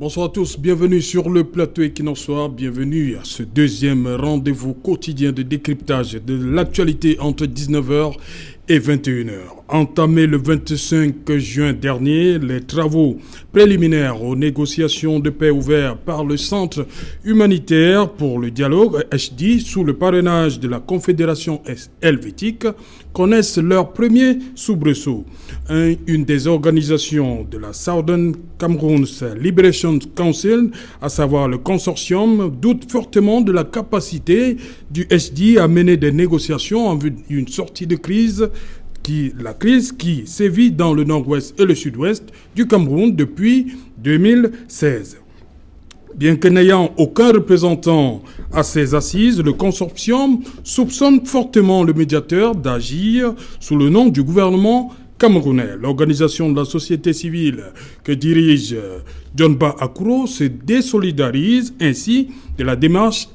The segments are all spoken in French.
Bonsoir à tous, bienvenue sur le plateau Equinoxoir, bienvenue à ce deuxième rendez-vous quotidien de décryptage de l'actualité entre 19h et 21h. Entamé le 25 juin dernier, les travaux préliminaires aux négociations de paix ouvertes par le Centre humanitaire pour le dialogue HD sous le parrainage de la Confédération helvétique connaissent leur premier soubresaut. Une des organisations de la Southern Cameroon's Liberation Council, à savoir le consortium, doute fortement de la capacité du HD à mener des négociations en vue d'une sortie de crise. La crise qui sévit dans le nord-ouest et le sud-ouest du Cameroun depuis 2016. Bien que n'ayant aucun représentant à ces assises, le consortium soupçonne fortement le médiateur d'agir sous le nom du gouvernement camerounais. L'organisation de la société civile que dirige Djonba Akuro se désolidarise ainsi de la démarche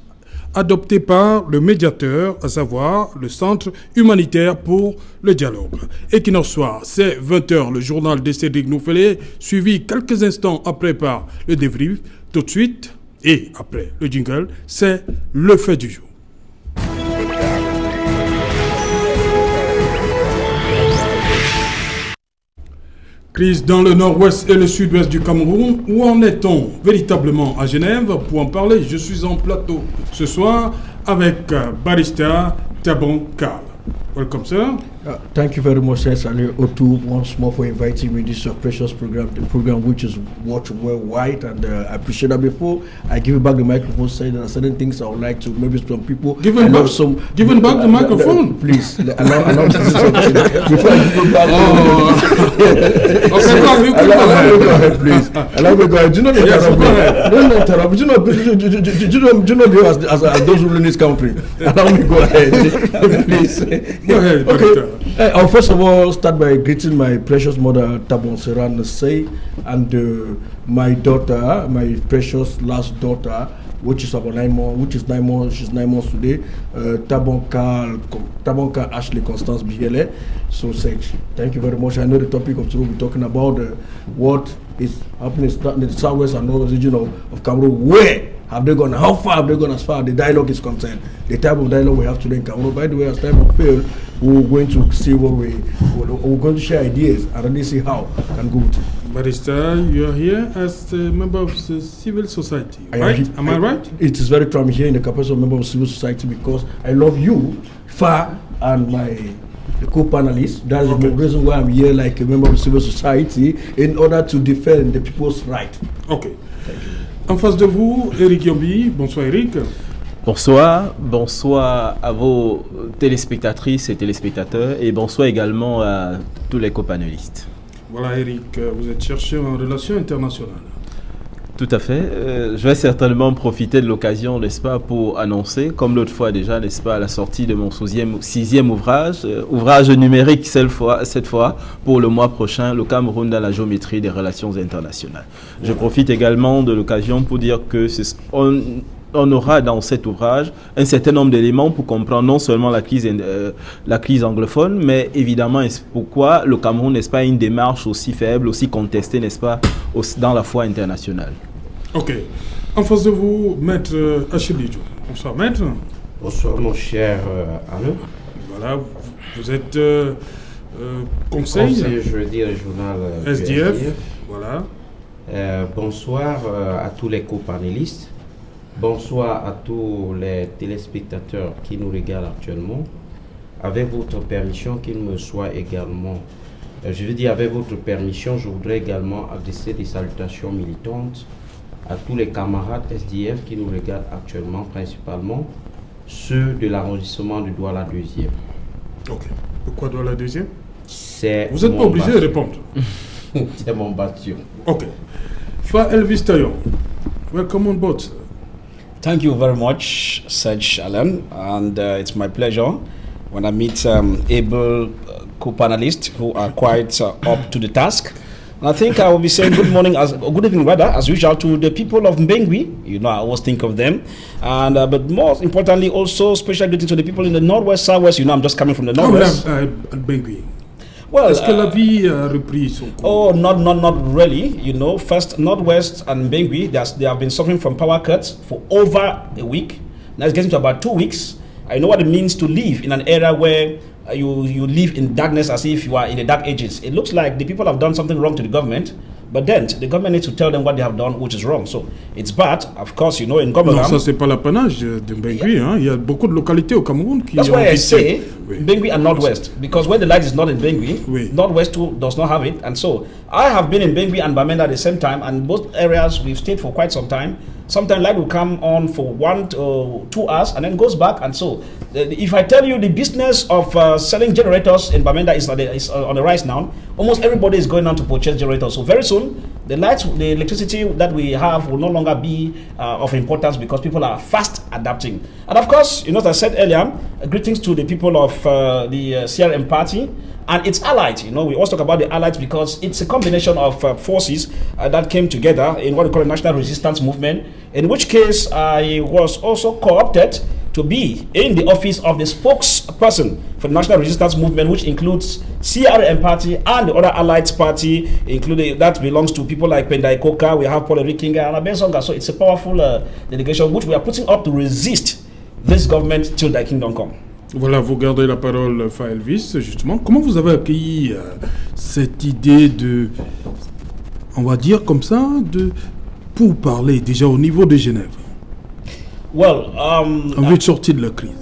adopté par le médiateur, à savoir le Centre humanitaire pour le dialogue. Equinoxoir, c'est 20h, le journal de Cédric Noufélé, suivi quelques instants après par le débrief. Tout de suite, et après le jingle, c'est le fait du jour. Crise dans le nord-ouest et le sud-ouest du Cameroun. Où en est-on véritablement à Genève? Pour en parler, je suis en plateau ce soir avec Barista Tabon Karl. Welcome, sir. Thank you very much, Salut Otu, once more for inviting me to this precious program, the program which is watched worldwide, and I appreciate that. Before I give you back the microphone, say there are certain things I would like to, maybe some people... Give him back the microphone. Please, allow me to say something. Before I give you back... Allow me to go ahead, please. Allow me to go ahead. Do not interrupt me. Don't interrupt. Do not go as those ruling this country. Allow me to go ahead, please. Go ahead, okay. I'll first of all start by greeting my precious mother Tabon Seran Say and my daughter, my precious last daughter, which is about 9 months, she's 9 months today, Tabon Karl Ashley Constance Biele. So thank you very much. I know the topic of today we're talking about what is happening in the southwest and northern region of Cameroon. Where have they gone? How far have they gone as far as the dialogue is concerned? The type of dialogue we have today in Cameroon. By the way, as time will fail, we're going to see we're going to share ideas and really see how it can go with it. Barista, you are here as a member of the civil society, right? Am I right? It is very true. I'm here in the capacity of member of civil society because I love you, Fa, and my co-panelists. That is the reason why I'm here like a member of civil society in order to defend the people's right. Okay. Thank you. En face de vous, Eric Yombi. Bonsoir Eric. Bonsoir à vos téléspectatrices et téléspectateurs et bonsoir également à tous les copanélistes. Voilà Eric, vous êtes chercheur en relations internationales. Tout à fait. Je vais certainement profiter de l'occasion, n'est-ce pas, pour annoncer, comme l'autre fois déjà, n'est-ce pas, la sortie de mon sixième ouvrage, ouvrage numérique cette fois, pour le mois prochain, le Cameroun dans la géométrie des relations internationales. Je profite également de l'occasion pour dire que on aura dans cet ouvrage un certain nombre d'éléments pour comprendre non seulement la crise anglophone, mais évidemment pourquoi le Cameroun, n'est-ce pas, une démarche aussi faible, aussi contestée, n'est-ce pas, dans la foi internationale. Ok. En face de vous, Maître Achille. Bonsoir, Maître. Bonsoir, mon cher Alain. Voilà, vous êtes conseil, je veux dire, journal SDF. Voilà. Bonsoir à tous les copanélistes. Bonsoir à tous les téléspectateurs qui nous regardent actuellement. Avec votre permission, qu'il me soit également, avec votre permission, je voudrais également adresser des salutations militantes à tous les camarades SDF qui nous regardent actuellement, principalement ceux de l'arrondissement de Douala 2e. Ok. Pourquoi Douala 2e? Vous n'êtes pas obligé de répondre. C'est mon bâtiment. Ok. Fa Elvis Tayon, welcome on board. Thank you very much, Serge Alan, and it's my pleasure when I meet able co-panelists who are quite up to the task. And I think I will be saying good evening rather, as usual, to the people of Mbengui. You know, I always think of them. And but most importantly, also special greetings to the people in the northwest, southwest. You know, I'm just coming from the northwest. Mbengui. Well, est-ce que la vie a repris son cours? Oh, not really. You know, first, Northwest and Bengui, they have been suffering from power cuts for over a week. Now it's getting to about 2 weeks. I know what it means to live in an area where you live in darkness as if you are in the dark ages. It looks like the people have done something wrong to the government, but then the government needs to tell them what they have done, which is wrong. So it's bad. Of course, you know, in Gomoram. Non, ça c'est pas l'apanage de Bengui. Hein. Il y a beaucoup de localités au Cameroun qui. That's why I say oui. Bengui and Northwest, because when the light is not in Bengui, oui. Northwest too does not have it. And so I have been in Bengui and Bamenda at the same time, and both areas we've stayed for quite some time. Sometimes light will come on for 1 to 2 hours and then goes back. And so if I tell you the business of selling generators in Bamenda is on the rise now, almost everybody is going on to purchase generators. So very soon, the electricity that we have will no longer be of importance because people are fast adapting. And of course, you know, as I said earlier, greetings to the people of the CRM party and its allies. You know, we also talk about the allies because it's a combination of forces that came together in what we call a national resistance movement, in which case I was also co-opted to be in the office of the spokesperson for the national resistance movement, which includes CRM party and the other allied party, including that belongs to people like Pendai Koka, we have Paul Rikinga and Abensonga. So it's a powerful delegation which we are putting up to resist this government till thy kingdom come. Voilà, vous gardez la parole, Faelvis, justement. Comment vous avez accueilli cette idée de, on va dire comme ça, pour parler déjà au niveau de Genève? Well, en vue de sortir de la crise.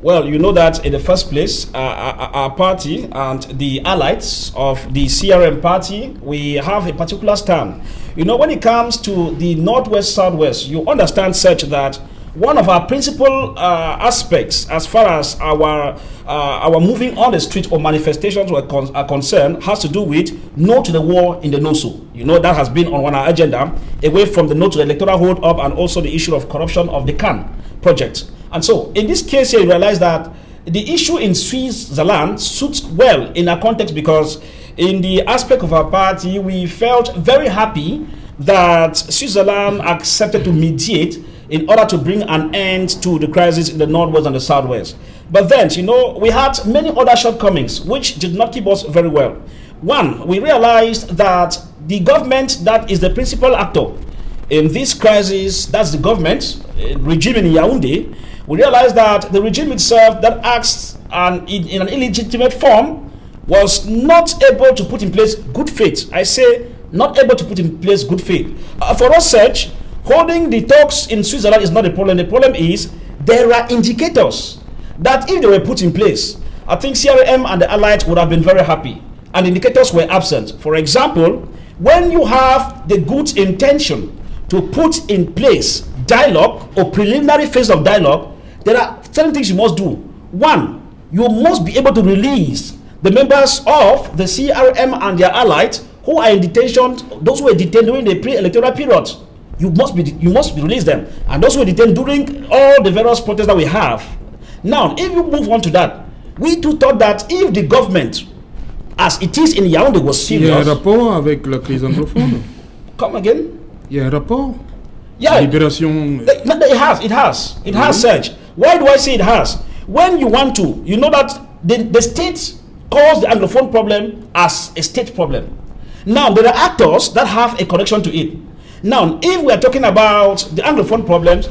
Well, you know that in the first place, our party and the allies of the CRM party, we have a particular stand. You know, when it comes to the Northwest, Southwest, you understand such that one of our principal aspects as far as our moving on the street or manifestations are concerned has to do with no to the war in the NOSO. You know, that has been on our agenda, away from the no to the electoral hold up and also the issue of corruption of the CAN project. And so in this case here, you realize that the issue in Switzerland suits well in our context because in the aspect of our party, we felt very happy that Switzerland accepted to mediate in order to bring an end to the crisis in the Northwest and the Southwest. But then, you know, we had many other shortcomings which did not keep us very well. One, we realized that the government that is the principal actor in this crisis, that's the government, regime in Yaoundé, we realized that the regime itself that acts in an illegitimate form was not able to put in place good faith. I say not able to put in place good faith. For us, Serge, holding the talks in Switzerland is not the problem. The problem is there are indicators that if they were put in place, I think CRM and the allies would have been very happy. And indicators were absent. For example, when you have the good intention to put in place dialogue or preliminary phase of dialogue, there are certain things you must do. One, you must be able to release the members of the CRM and their allies who are in detention, those who were detained during the pre-electoral period. You must release them, and those who were detained during all the various protests that we have. Now, if you move on to that, we too thought that if the government, as it is in Yaoundé, was serious. Il y a un rapport avec la crise anglophone. Come again? Il y a un rapport. Yeah. Libération. It has, Serge. Why do I say it has? When you want to, you know that the state calls the Anglophone problem as a state problem. Now, there are actors that have a connection to it. Now, if we are talking about the Anglophone problems,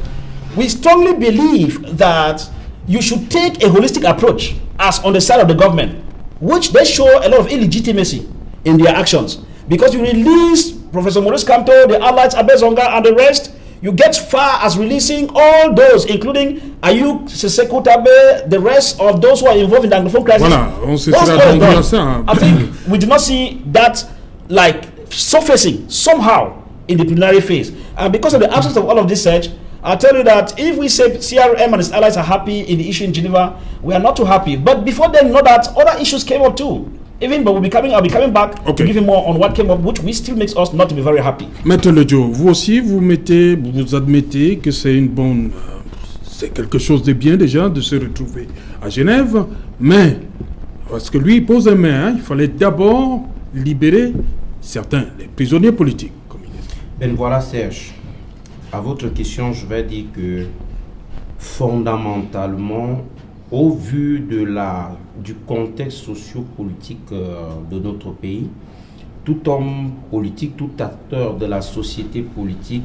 we strongly believe that you should take a holistic approach as on the side of the government, which they show a lot of illegitimacy in their actions. Because you release Professor Maurice Kamto, the allies, Abesonga, and the rest, you get far as releasing all those, including Ayuk, Sesekou Tabe, the rest of those who are involved in the Anglophone crisis. Voilà, on se sera attendu à ça. I think we do not see that like surfacing somehow in the preliminary phase. And because of the absence of all of this search, I'll tell you that if we say CRM and its allies are happy in the issue in Geneva, we are not too happy. But before then, know that other issues came up too. Even, but I'll be coming back to give you more on what came up, which still makes us not to be very happy. Maître Ledio, vous aussi, vous admettez que c'est une bonne, c'est quelque chose de bien déjà de se retrouver à Genève, mais parce que lui il pose un mais, hein, il fallait d'abord libérer certains, les prisonniers politiques. Comme il dit. Ben voilà, Serge. À votre question, je vais dire que fondamentalement, au vu du contexte socio-politique de notre pays, tout homme politique, tout acteur de la société politique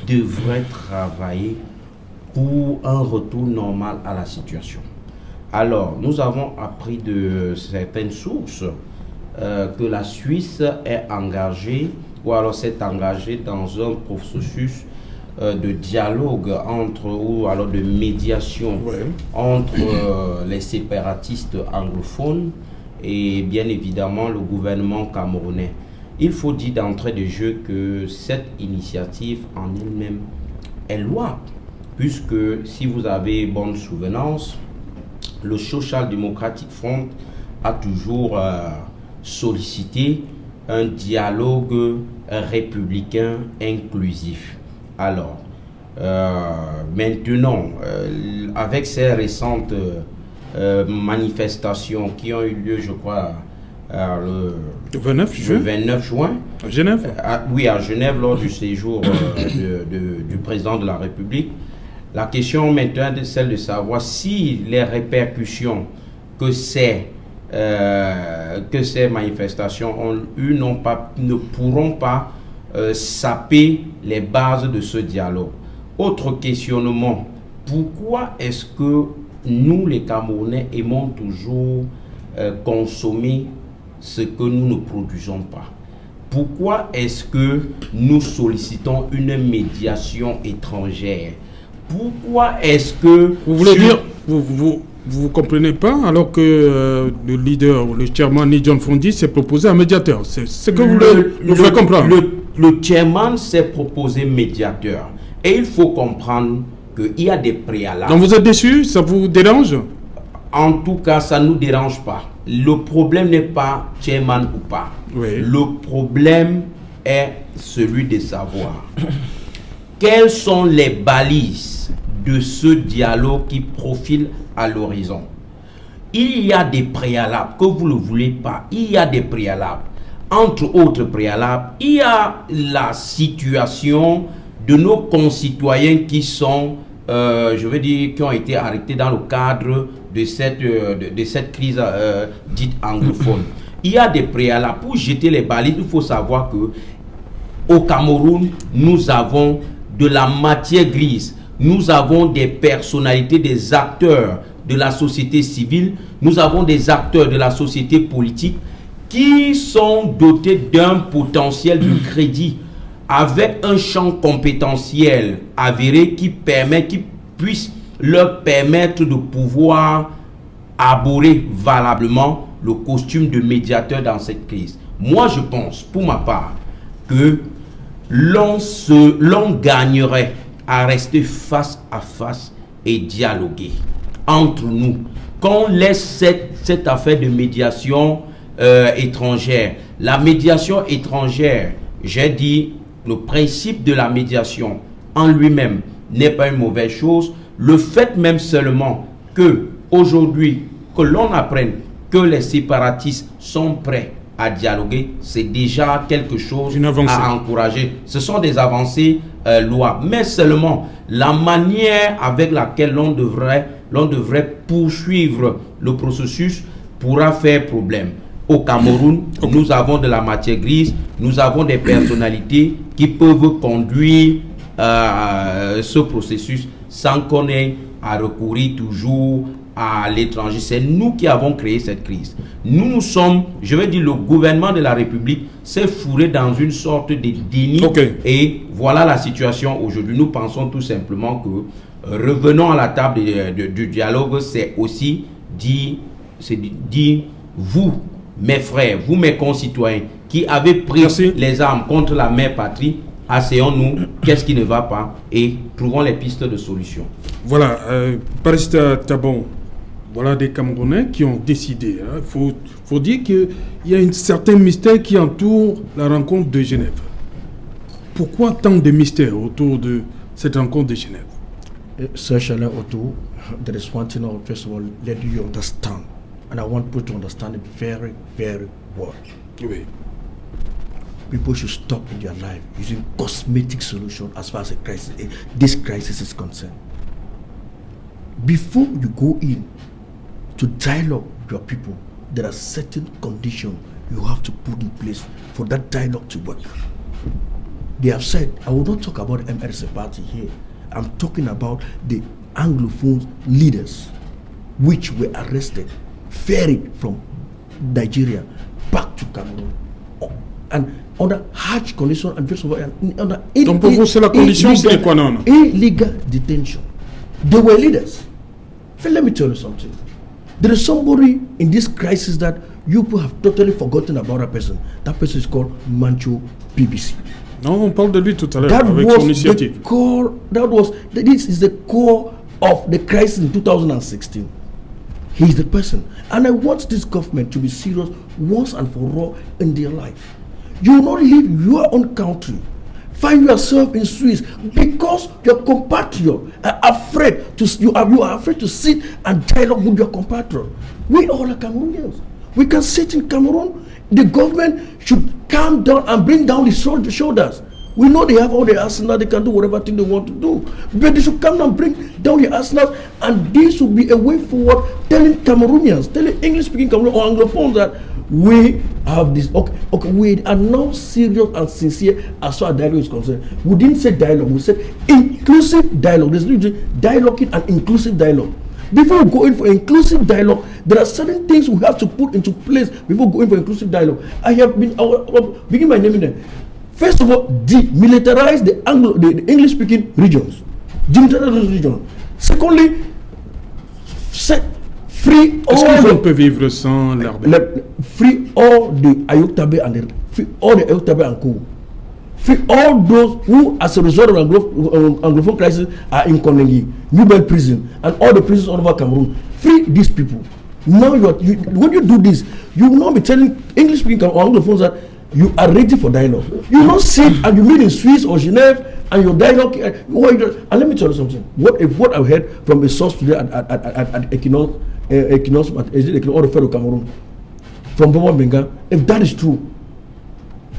devrait travailler pour un retour normal à la situation. Alors, nous avons appris de certaines sources que la Suisse est engagée, ou alors s'est engagée dans un processus de dialogue ou alors de médiation entre les séparatistes anglophones et bien évidemment le gouvernement camerounais. Il faut dire d'entrée de jeu que cette initiative en elle-même est louable, puisque si vous avez bonne souvenance, le Social Democratic Front a toujours sollicité un dialogue républicain inclusif. Alors, maintenant, avec ces récentes manifestations qui ont eu lieu, je crois, le 29 juin. À Genève? Oui, à Genève, lors du séjour du président de la République. La question maintenant est celle de savoir si les répercussions que ces manifestations ont eues ne pourront pas saper les bases de ce dialogue. Autre questionnement, pourquoi est-ce que nous, les Camerounais, aimons toujours consommer ce que nous ne produisons pas? Pourquoi est-ce que nous sollicitons une médiation étrangère? Pourquoi est-ce que... Vous voulez dire, vous comprenez pas, alors que le leader, le chairman Ni John Fondi s'est proposé un médiateur. C'est ce que vous voulez faire comprendre. Le chairman s'est proposé médiateur. Et il faut comprendre qu'il y a des préalables. Donc vous êtes déçu? Ça vous dérange? En tout cas, ça ne nous dérange pas. Le problème n'est pas chairman ou pas. Oui. Le problème est celui de savoir quelles sont les balises de ce dialogue qui profile à l'horizon. Il y a des préalables, que vous ne le voulez pas, il y a des préalables. Entre autres préalables, il y a la situation de nos concitoyens qui sont, qui ont été arrêtés dans le cadre de cette crise dite anglophone. Il y a des préalables. Pour jeter les balises, il faut savoir que au Cameroun, nous avons de la matière grise. Nous avons des personnalités, des acteurs de la société civile. Nous avons des acteurs de la société politique qui sont dotés d'un potentiel de crédit avec un champ compétentiel avéré qui puisse leur permettre de pouvoir arborer valablement le costume de médiateur dans cette crise. Moi, je pense, pour ma part, que l'on gagnerait à rester face à face et dialoguer entre nous. Qu'on laisse cette affaire de médiation étrangère. La médiation étrangère, j'ai dit, le principe de la médiation en lui-même n'est pas une mauvaise chose. Le fait même seulement que aujourd'hui, que l'on apprenne que les séparatistes sont prêts à dialoguer, c'est déjà quelque chose à encourager. Ce sont des avancées louables. Mais seulement la manière avec laquelle l'on devrait poursuivre le processus pourra faire problème. Au Cameroun, nous avons de la matière grise, nous avons des personnalités qui peuvent conduire ce processus sans qu'on ait à recourir toujours à l'étranger. C'est nous qui avons créé cette crise. Nous sommes, je veux dire, le gouvernement de la République s'est fourré dans une sorte de déni. Et voilà la situation aujourd'hui. Nous pensons tout simplement que revenons à la table du dialogue, c'est aussi dire vous, mes frères, vous, mes concitoyens, qui avez pris les armes contre la mère patrie, asseyons-nous, qu'est-ce qui ne va pas, et trouvons les pistes de solution. Voilà, Parista Tabon, voilà des Camerounais qui ont décidé. Il faut dire qu'il y a un certain mystère qui entoure la rencontre de Genève. Pourquoi tant de mystères autour de cette rencontre de Genève? Certainly, Otto, there is one thing I would first of all let you understand. And I want people to understand it very, very well. Oui. People should stop in their life using cosmetic solutions as far as this crisis is concerned. Before you go in to dialogue with your people, there are certain conditions you have to put in place for that dialogue to work. They have said, I will not talk about MRC party here. I'm talking about the Anglophone leaders which were arrested, ferried from Nigeria back to Cameroon. And under harsh conditions and first of all, under donc pour vous, c'est la condition sine qua non. Illegal detention. They were leaders. But let me tell you something. There is somebody in this crisis that you have totally forgotten about that person. That person is called Mancho PBC. Non, on parle de lui tout à l'heure avec son initiative. This is the core of the crisis in 2016. He is the person. And I want this government to be serious once and for all in their life. You will not leave your own country, find yourself in Swiss because your compatriot are afraid to you are afraid to sit and dialogue with your compatriot. We all are Cameroonians. We can sit in Cameroon. The government should calm down and bring down the shoulders. We know they have all the arsenal, they can do whatever thing they want to do. But they should come down and bring down the arsenal, and this will be a way forward, telling Cameroonians, telling English-speaking Cameroonians or Anglophones that we have this, okay, we are now serious and sincere as far as dialogue is concerned. We didn't say dialogue, we said inclusive dialogue. There's literally dialoguing and inclusive dialogue. Before we go in for inclusive dialogue, there are certain things we have to put into place before going for inclusive dialogue. I have been, I'll begin by naming them. First of all, demilitarize the English-speaking regions. Demilitarize those regions. Secondly, set free all. Est-ce qu'on peut vivre sans l'armée? Free all the Ayoktabe and free all the Ayoktabe and Co. Free all those who, as a result of Anglophone crisis, are in Konengi, Newbell prison, and all the prisons all over Cameroon. Free these people. Now, when you do this, you will not be telling English-speaking or Anglophones that you are ready for dialogue. You don't sit and you meet in Swiss or Geneva and your dialogue. And let me tell you something. What I heard from a source today at Equinox or the Federal Cameroon, from Bobo Benga, if that is true,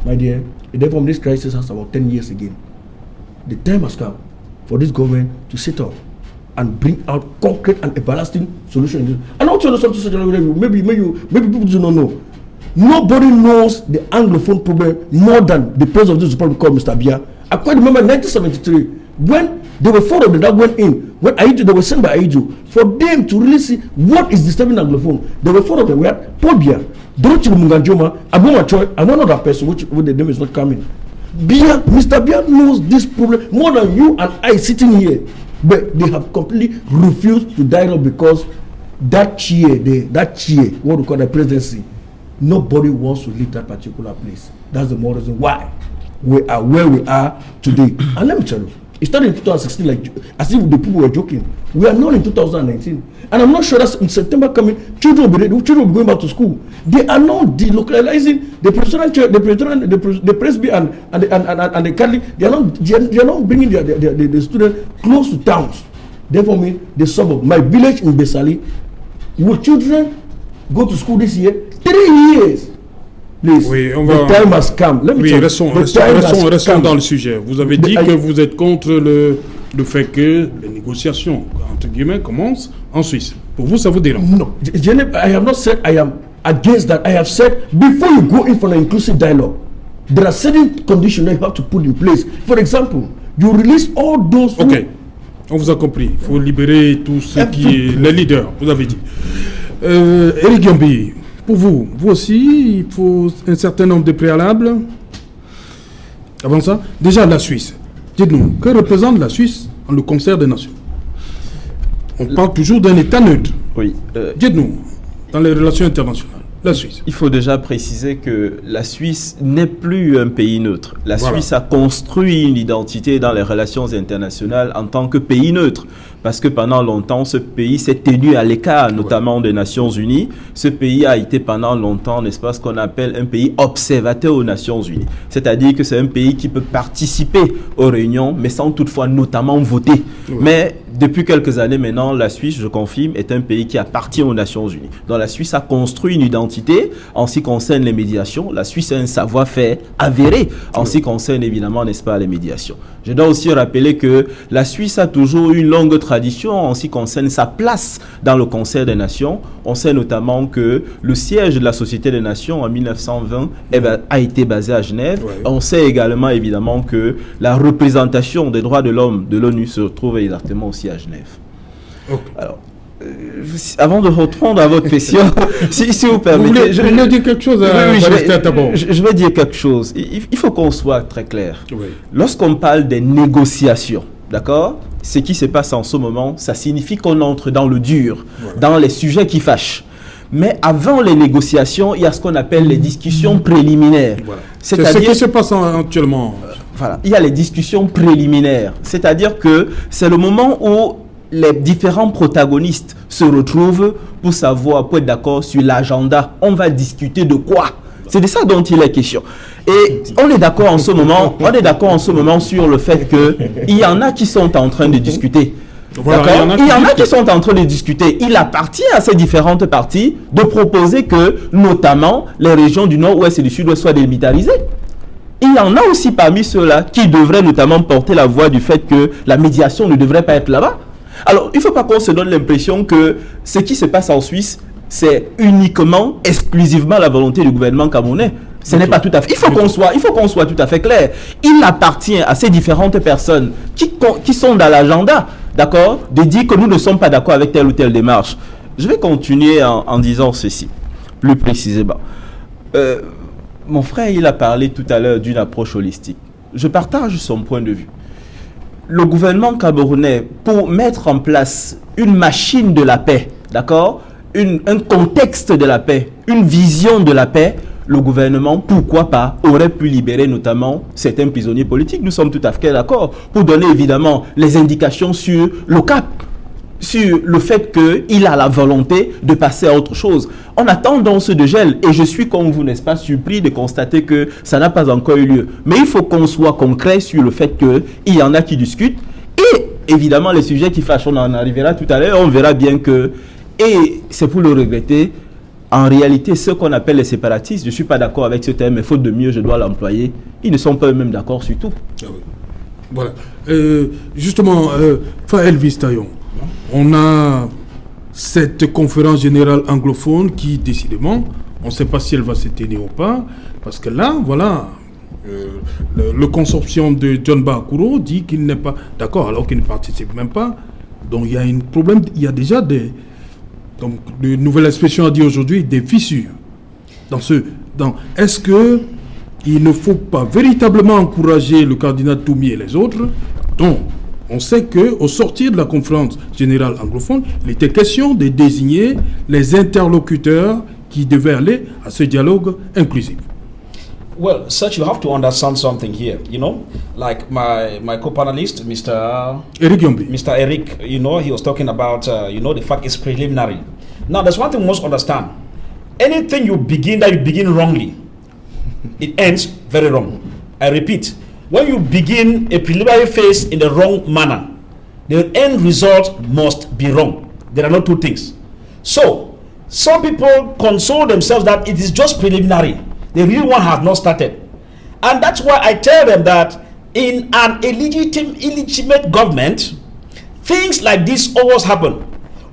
my dear, therefore this crisis has about 10 years again. The time has come for this government to sit up and bring out concrete and everlasting solutions. And I'll tell you something, maybe people do not know. Nobody knows the Anglophone problem more than the president of this republic called Mr. Biya. I quite remember 1973 when there were 4 of them that went in. When Aïdjo, they were sent by Aïdjo for them to really see what is disturbing Anglophone. There were 4 of them. We had Paul Biya, Dorothée Munganjoma, Aboma Choi, and one other person which the name is not coming. Biya, Mr. Biya knows this problem more than you and I sitting here. But they have completely refused to dialogue because that chair, what we call the presidency, nobody wants to leave that particular place. That's the more reason why we are where we are today. And let me tell you, it started in 2016, like as if the people were joking. We are not in 2019, and I'm not sure that in September coming, children will be going back to school. They are now delocalizing the Presbyterian church, the Presby and the Catholic. They are not bringing the students close to towns. Therefore, the suburb. My village in Besali, will children go to school this year? 3 years. Please, oui, the time has come. Let me oui, restons dans le sujet. Vous avez dit que vous êtes contre le fait que les négociations, entre guillemets, commencent en Suisse. Pour vous, ça vous dérange? No, I have not said I am against that. I have said before you go in for an inclusive dialogue, there are certain conditions that you have to put in place. For example, you release all those. Ok, on vous a compris. Il faut libérer tous ceux qui est les leaders. Vous avez dit. Eric Gambi. Pour vous aussi, il faut un certain nombre de préalables. Avant ça, déjà la Suisse. Dites-nous, que représente la Suisse dans le concert des nations? On parle toujours d'un État neutre. Oui. Dites-nous, dans les relations internationales, la Suisse. Il faut déjà préciser que la Suisse n'est plus un pays neutre. La Suisse a construit une identité dans les relations internationales en tant que pays neutre. Parce que pendant longtemps, ce pays s'est tenu à l'écart, notamment des Nations Unies. Ce pays a été pendant longtemps, n'est-ce pas, ce qu'on appelle un pays observateur aux Nations Unies. C'est-à-dire que c'est un pays qui peut participer aux réunions, mais sans toutefois notamment voter. Mais depuis quelques années maintenant, la Suisse, je confirme, est un pays qui appartient aux Nations Unies. Donc la Suisse a construit une identité en ce qui concerne les médiations. La Suisse a un savoir-faire avéré en ce qui concerne évidemment, n'est-ce pas, les médiations. Je dois aussi rappeler que la Suisse a toujours une longue tradition en ce qui concerne sa place dans le concert des nations. On sait notamment que le siège de la Société des Nations en 1920 a été basé à Genève. Ouais. On sait également évidemment que la représentation des droits de l'homme de l'ONU se retrouve exactement aussi à Genève. Okay. Alors, avant de répondre à votre question, si vous permettez... Vous voulez dire quelque chose je vais dire quelque chose. Il faut qu'on soit très clair. Oui. Lorsqu'on parle des négociations, d'accord, ce qui se passe en ce moment, ça signifie qu'on entre dans le dur, voilà, dans les sujets qui fâchent. Mais avant les négociations, il y a ce qu'on appelle les discussions préliminaires. Voilà. C'est ce qui se passe actuellement. Voilà. Il y a les discussions préliminaires. C'est-à-dire que c'est le moment où les différents protagonistes se retrouvent pour savoir, pour être d'accord sur l'agenda. On va discuter de quoi? C'est de ça dont il est question. Et on est d'accord en ce moment, sur le fait qu'il y en a qui sont en train de discuter. Voilà, il y en a qui sont en train de discuter. Il appartient à ces différentes parties de proposer que, notamment, les régions du nord-ouest et du sud-ouest soient démilitarisées. Il y en a aussi parmi ceux-là qui devraient notamment porter la voix du fait que la médiation ne devrait pas être là-bas. Alors, il ne faut pas qu'on se donne l'impression que ce qui se passe en Suisse, c'est uniquement, exclusivement la volonté du gouvernement camerounais. Ce n'est pas tout à fait. Il faut qu'on soit tout à fait clair. Il appartient à ces différentes personnes qui sont dans l'agenda, d'accord, de dire que nous ne sommes pas d'accord avec telle ou telle démarche. Je vais continuer en disant ceci, plus précisément. Mon frère, il a parlé tout à l'heure d'une approche holistique. Je partage son point de vue. Le gouvernement camerounais, pour mettre en place une machine de la paix, d'accord, un contexte de la paix, une vision de la paix, le gouvernement, pourquoi pas, aurait pu libérer notamment certains prisonniers politiques. Nous sommes tout à fait d'accord pour donner évidemment les indications sur le cap, sur le fait qu'il a la volonté de passer à autre chose. On attend donc ce dégel et je suis comme vous, n'est-ce pas, surpris de constater que ça n'a pas encore eu lieu. Mais il faut qu'on soit concret sur le fait qu'il y en a qui discutent et évidemment les sujets qui fâchent, on en arrivera tout à l'heure, on verra bien que, et c'est pour le regretter, en réalité, ce qu'on appelle les séparatistes, je ne suis pas d'accord avec ce terme, mais faute de mieux, je dois l'employer, ils ne sont pas eux-mêmes d'accord sur tout. Ah oui. Voilà. Justement, Elvis Taillon, on a cette conférence générale anglophone qui, décidément, on ne sait pas si elle va se tenir ou pas, parce que là, voilà, le consortium de John Bahakuro dit qu'il n'est pas d'accord, alors qu'il ne participe même pas. Donc il y a un problème, il y a déjà des... Donc, la nouvelle expression a dit aujourd'hui des fissures. Est-ce qu'il ne faut pas véritablement encourager le cardinal Toumi et les autres? Donc, on sait qu'au sortir de la conférence générale anglophone, il était question de désigner les interlocuteurs qui devaient aller à ce dialogue inclusif. Well, Sach, you have to understand something here, you know, like my co-panelist, Mr. Eric, you know, he was talking about, the fact is preliminary. Now, there's one thing we must understand. Anything you begin wrongly, it ends very wrong. I repeat, when you begin a preliminary phase in the wrong manner, the end result must be wrong. There are no two things. So, some people console themselves that it is just preliminary. The real one has not started. And that's why I tell them that in an illegitimate government, things like this always happen.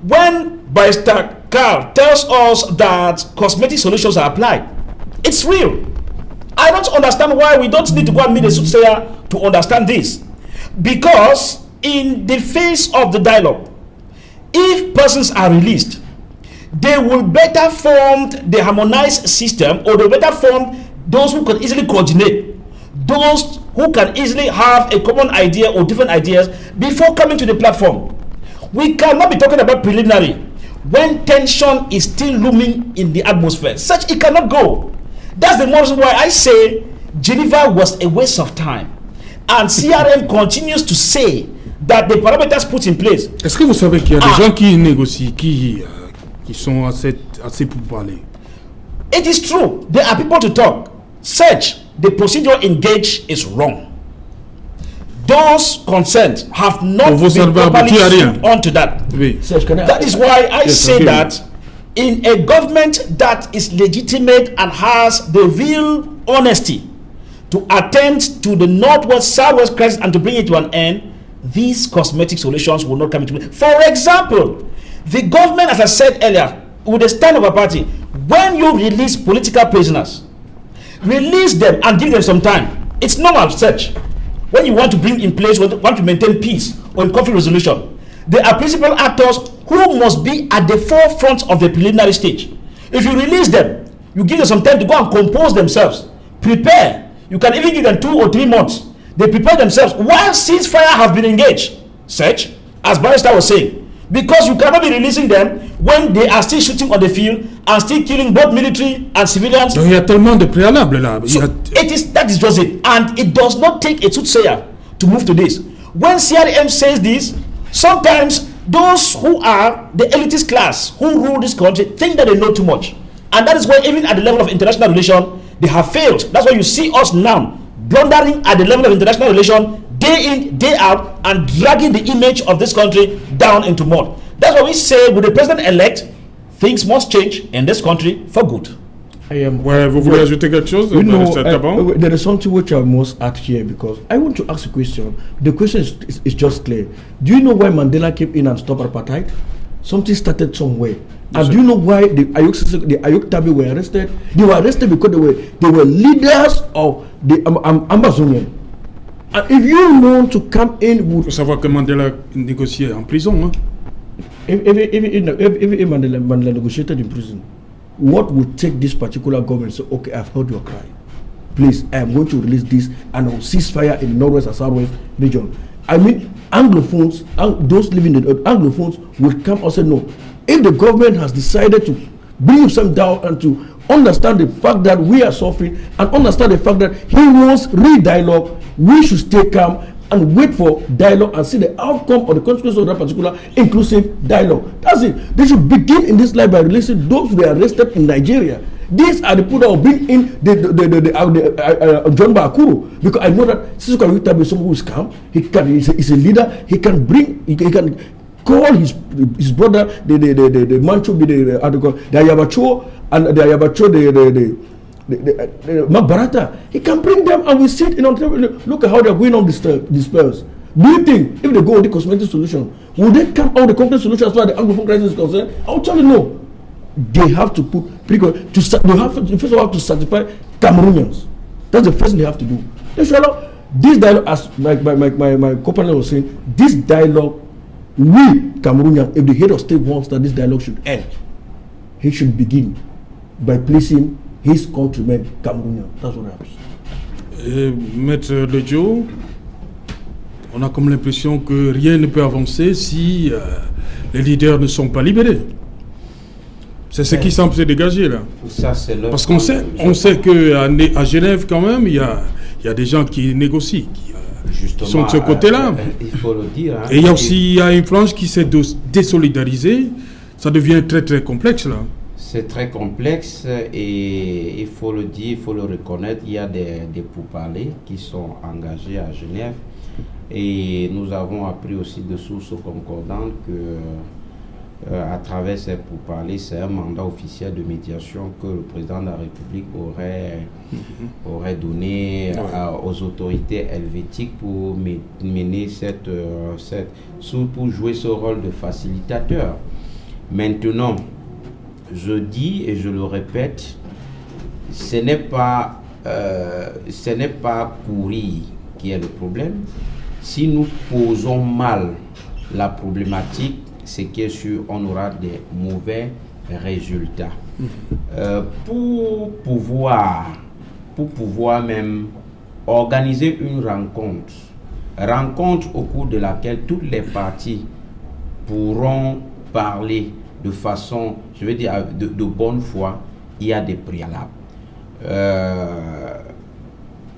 When Barrister Carl tells us that cosmetic solutions are applied, it's real. I don't understand why we don't need to go and meet a soothsayer to understand this. Because in the face of the dialogue, if persons are released, they will better form the harmonized system, or they better form those who can easily coordinate, those who can easily have a common idea or different ideas before coming to the platform. We cannot be talking about preliminary when tension is still looming in the atmosphere. Such it cannot go. That's the reason why I say Geneva was a waste of time. And CRM continues to say that the parameters put in place. Est-ce que vous savez qu'il y a des gens qui négocient, qui sont assez pour parler? It is true. There are people to talk. Such the procedure engaged is wrong. Those concerned have not been properly sued onto that. Oui. That is why I say that in a government that is legitimate and has the real honesty to attend to the Northwest Southwest crisis and to bring it to an end, these cosmetic solutions will not come into play. For example, the government, as I said earlier, with the stand of a party, when you release political prisoners, release them and give them some time. It's normal search. When you want to bring in place, want to maintain peace or conflict resolution, there are principal actors who must be at the forefront of the preliminary stage. If you release them, you give them some time to go and compose themselves, prepare. You can even give them 2 or 3 months. They prepare themselves while ceasefire have been engaged. Search, as Barrister was saying, because you cannot be releasing them when they are still shooting on the field and still killing both military and civilians. Donc il y a tellement de préalables là. So that is just it, and it does not take a soothsayer to move to this. When CRM says this, sometimes those who are the elitist class who rule this country think that they know too much, and that is why even at the level of international relation they have failed. That's why you see us now blundering at the level of international relation, day in, day out, and dragging the image of this country down into mud. That's why we say with the president-elect, things must change in this country for good. Ouais, vous voulez ajouter quelque chose? You know, there is something which I must ask here, because I want to ask a question. The question is just clear. Do you know why Mandela came in and stopped apartheid? Something started somewhere. And do you know why the Ayuk Tabi were arrested? They were arrested because they were leaders of the Amazonian. And if you want to come in with... Il faut savoir que Mandela négociait en prison. Hein? If Mandela negotiated in prison, what would take this particular government say, okay, I've heard your cry. Please, I am going to release this and I will cease fire in the Northwest and Southwest region. I mean, Anglophones, those living in the Anglophones will come and say, no. If the government has decided to bring himself down and to understand the fact that we are suffering and understand the fact that he wants real dialogue, we should stay calm and wait for dialogue and see the outcome or the consequences of that particular inclusive dialogue. That's it. They should begin in this life by releasing those who were arrested in Nigeria. These are the people that will bring in John Bakuru, because I know that Sisuka Ayuk is someone who is calm. He's a leader. He can bring. He can call his brother, the Manchu, the Ayabacho, and the Ayabacho, the Mabarata. He can bring them and we sit in on table. Look at how they're going on dispersed. Do you think if they go with the cosmetic solution, will they come out with the complete solution as far as the Anglophone crisis is concerned? I'll tell you no. They have to put they have to, first of all, to certify Cameroonians. That's the first thing they have to do. This dialogue, as my co-partner was saying, this dialogue, we Cameroonians, if the head of state wants that this dialogue should end, he should begin by placing his countrymen Cameroonians. That's what happens. Maître Lejo, on a comme l'impression que rien ne peut avancer si les leaders ne sont pas libérés. C'est ce qui semble se dégager là. Ça, parce qu'on sait qu'à Genève quand même, il y a des gens qui négocient, qui sont de ce côté-là. Il faut le dire. Hein, et il y a aussi une frange qui s'est désolidarisée. Ça devient très très complexe là. C'est très complexe et il faut le dire, il faut le reconnaître. Il y a des pourparlers qui sont engagés à Genève et nous avons appris aussi de sources concordantes que à travers ces pourparlers, c'est un mandat officiel de médiation que le président de la République aurait donné aux autorités helvétiques pour mener pour jouer ce rôle de facilitateur. Maintenant, je dis et je le répète, ce n'est pas courir qui est le problème. Si nous posons mal la problématique, c'est que sûr on aura des mauvais résultats. Pour pouvoir même organiser une rencontre au cours de laquelle toutes les parties pourront parler de façon, je veux dire, de bonne foi, il y a des préalables.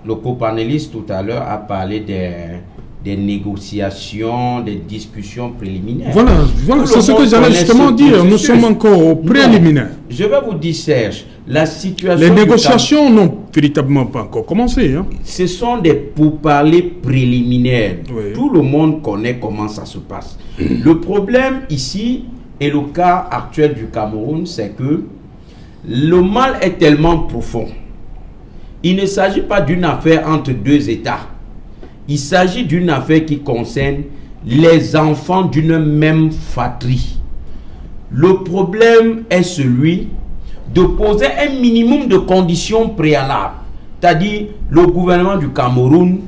Le co-panéliste tout à l'heure a parlé des négociations, des discussions préliminaires. Voilà, c'est ce que j'allais justement dire. Nous sommes encore au préliminaire. Je vais vous dire, Serge, la situation... Les négociations n'ont véritablement pas encore commencé. Hein. Ce sont des pourparlers préliminaires. Oui. Tout le monde connaît comment ça se passe. Le problème ici, et le cas actuel du Cameroun, c'est que le mal est tellement profond. Il ne s'agit pas d'une affaire entre deux États. Il s'agit d'une affaire qui concerne les enfants d'une même fratrie. Le problème est celui de poser un minimum de conditions préalables. C'est-à-dire, le gouvernement du Cameroun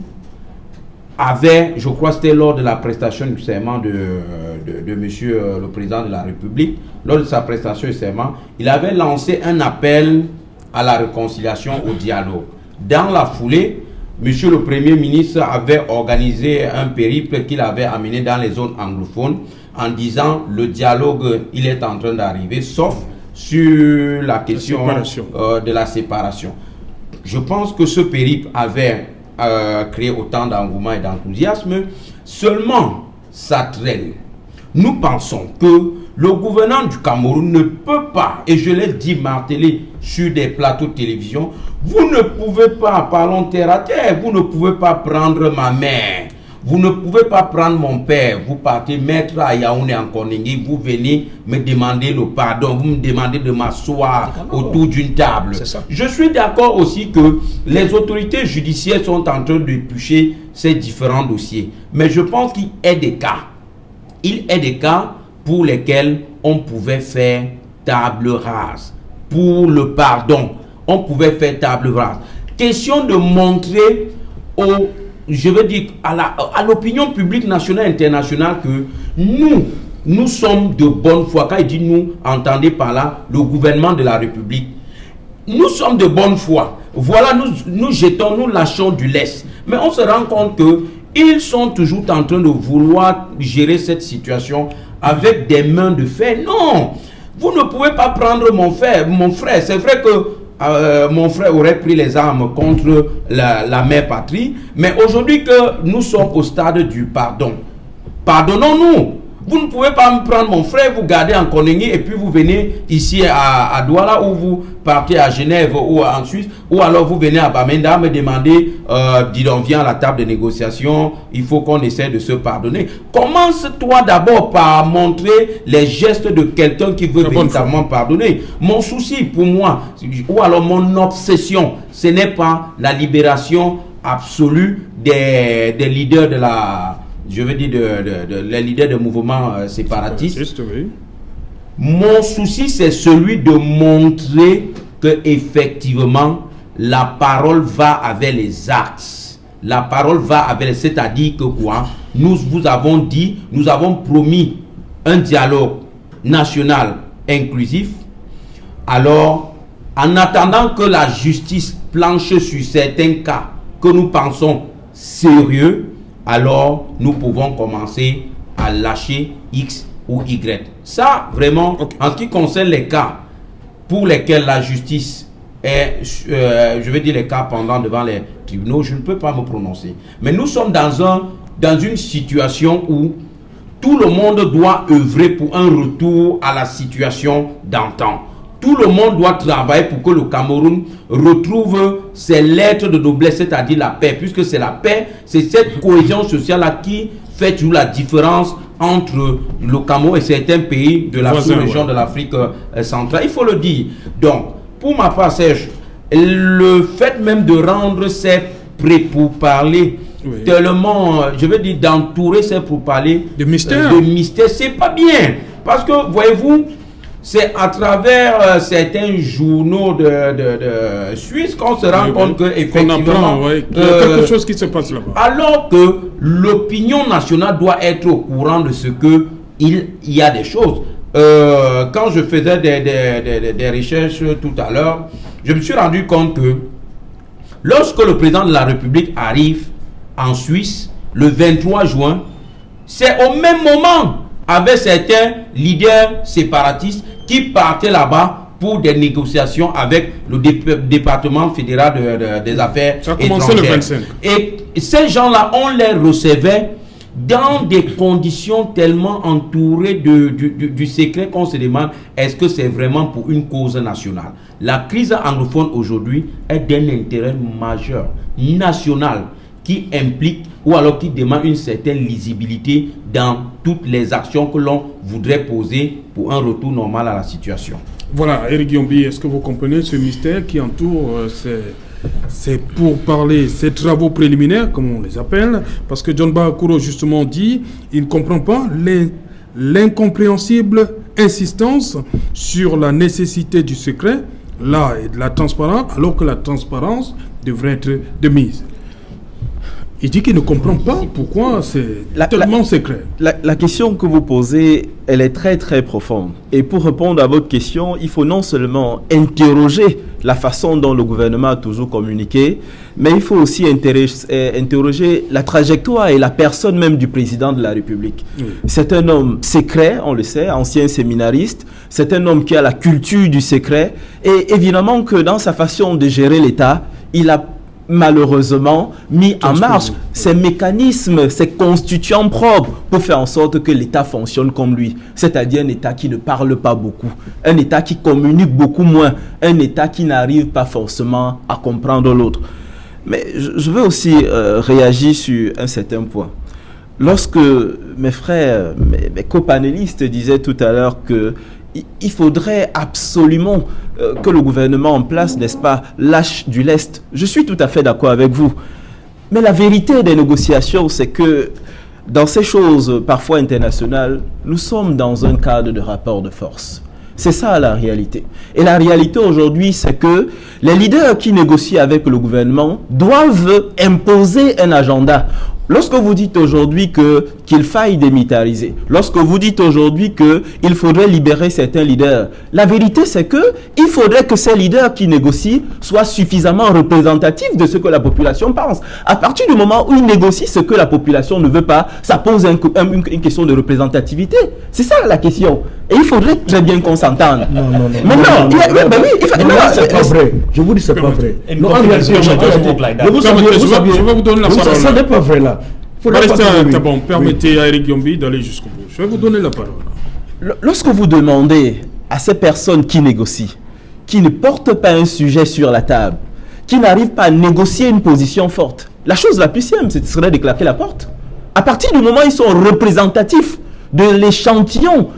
avait, je crois que c'était lors de la prestation du serment de monsieur le président de la République, lors de sa prestation du serment, il avait lancé un appel à la réconciliation, au dialogue. Dans la foulée, monsieur le Premier ministre avait organisé un périple qu'il avait amené dans les zones anglophones en disant le dialogue, il est en train d'arriver, sauf sur la question de la séparation. Je pense que ce périple avait créé autant d'engouement et d'enthousiasme. Seulement, ça traîne. Nous pensons que le gouvernement du Cameroun ne peut pas, et je l'ai dit martelé sur des plateaux de télévision, vous ne pouvez pas, parlons terre à terre, vous ne pouvez pas prendre ma mère, vous ne pouvez pas prendre mon père, vous partez mettre à Yaoundé en Koningui, vous venez me demander le pardon, vous me demandez de m'asseoir autour d'une table. Je suis d'accord aussi que les autorités judiciaires sont en train d'éplucher ces différents dossiers. Mais je pense qu'il y a des cas. Il est des cas pour lesquels on pouvait faire table rase. Pour le pardon, on pouvait faire table rase. Question de montrer aux, je veux dire, à l'opinion publique nationale et internationale que nous sommes de bonne foi. Quand il dit nous, entendez par là le gouvernement de la République. Nous sommes de bonne foi. Voilà, nous jetons, nous lâchons du lest. Mais on se rend compte que ils sont toujours en train de vouloir gérer cette situation avec des mains de fer. Non, vous ne pouvez pas prendre mon frère. C'est vrai que mon frère aurait pris les armes contre la mère patrie, mais aujourd'hui que nous sommes au stade du pardon, pardonnons-nous. Vous ne pouvez pas me prendre mon frère, vous gardez en Koningui et puis vous venez ici à Douala ou vous partez à Genève ou en Suisse ou alors vous venez à Bamenda me demander, dis donc viens à la table de négociation, il faut qu'on essaie de se pardonner. Commence-toi d'abord par montrer les gestes de quelqu'un qui veut véritablement pardonner. Mon souci pour moi, ou alors mon obsession, ce n'est pas la libération absolue des leaders de la... Je veux dire, les leaders de mouvements séparatistes. Oui. Mon souci, c'est celui de montrer que effectivement la parole va avec les actes. La parole va avec, c'est-à-dire que quoi? Nous vous avons dit, nous avons promis un dialogue national inclusif. Alors, en attendant que la justice planche sur certains cas que nous pensons sérieux, alors nous pouvons commencer à lâcher X ou Y. Ça, vraiment, en ce qui concerne les cas pour lesquels la justice est, je veux dire les cas pendant devant les tribunaux, je ne peux pas me prononcer. Mais nous sommes dans une situation où tout le monde doit œuvrer pour un retour à la situation d'antan. Tout le monde doit travailler pour que le Cameroun retrouve ses lettres de noblesse, c'est-à-dire la paix, puisque c'est la paix, c'est cette cohésion sociale-là qui fait toujours la différence entre le Cameroun et certains pays de la sous-région de l'Afrique centrale. Il faut le dire. Donc, pour ma part, Serge, le fait même de rendre ces pourparlers tellement, je veux dire, d'entourer ces pourparlers de mystère, c'est pas bien. Parce que, voyez-vous, c'est à travers certains journaux de Suisse qu'on se rend compte que effectivement il y a quelque chose qui se passe là-bas. Alors que l'opinion nationale doit être au courant de ce que il y a des choses. Quand je faisais des recherches tout à l'heure, je me suis rendu compte que lorsque le président de la République arrive en Suisse le 23 juin, c'est au même moment avec certains leaders séparatistes qui partaient là-bas pour des négociations avec le département fédéral des affaires étrangères. Ça a commencé le 25. Et ces gens-là, on les recevait dans des conditions tellement entourées du secret qu'on se demande, est-ce que c'est vraiment pour une cause nationale? La crise anglophone aujourd'hui est d'un intérêt majeur, national, qui implique ou alors qui demande une certaine lisibilité dans toutes les actions que l'on voudrait poser pour un retour normal à la situation. Voilà, Éric Giombi, est-ce que vous comprenez ce mystère qui entoure ces pourparlers, ces travaux préliminaires, comme on les appelle? Parce que John Bahakuro justement dit, il ne comprend pas l'incompréhensible insistance sur la nécessité du secret, là, et de la transparence, alors que la transparence devrait être de mise. Il dit qu'il ne comprend pas pourquoi c'est tellement secret. La question que vous posez, elle est très très profonde. Et pour répondre à votre question, il faut non seulement interroger la façon dont le gouvernement a toujours communiqué, mais il faut aussi interroger la trajectoire et la personne même du président de la République. Oui. C'est un homme secret, on le sait, ancien séminariste. C'est un homme qui a la culture du secret. Et évidemment que dans sa façon de gérer l'État, il a malheureusement mis en marche ces mécanismes, ces constituants propres pour faire en sorte que l'État fonctionne comme lui. C'est-à-dire un État qui ne parle pas beaucoup, un État qui communique beaucoup moins, un État qui n'arrive pas forcément à comprendre l'autre. Mais je veux aussi réagir sur un certain point. Lorsque mes frères, mes copanélistes disaient tout à l'heure que il faudrait absolument que le gouvernement en place, n'est-ce pas, lâche du lest. Je suis tout à fait d'accord avec vous. Mais la vérité des négociations, c'est que dans ces choses parfois internationales, nous sommes dans un cadre de rapport de force. C'est ça la réalité. Et la réalité aujourd'hui, c'est que les leaders qui négocient avec le gouvernement doivent imposer un agenda. Lorsque vous dites aujourd'hui qu'il faille démilitariser, lorsque vous dites aujourd'hui qu'il faudrait libérer certains leaders, la vérité c'est qu'il faudrait que ces leaders qui négocient soient suffisamment représentatifs de ce que la population pense. À partir du moment où ils négocient ce que la population ne veut pas, ça pose une question de représentativité. C'est ça la question. Et il faudrait très bien qu'on s'entende. Non. Mais non, c'est pas vrai. Je vous dis c'est pas vrai. Non, je vais vous donner la parole. Ça n'est pas vrai là. Bon, permettez à Eric Yombi d'aller jusqu'au bout. Je vais vous donner la parole. Lorsque vous demandez à ces personnes qui négocient, qui ne portent pas un sujet sur la table, qui n'arrivent pas à négocier une position forte, la chose la plus simple, ce serait de claquer la porte. À partir du moment où ils sont représentatifs de l'échantillon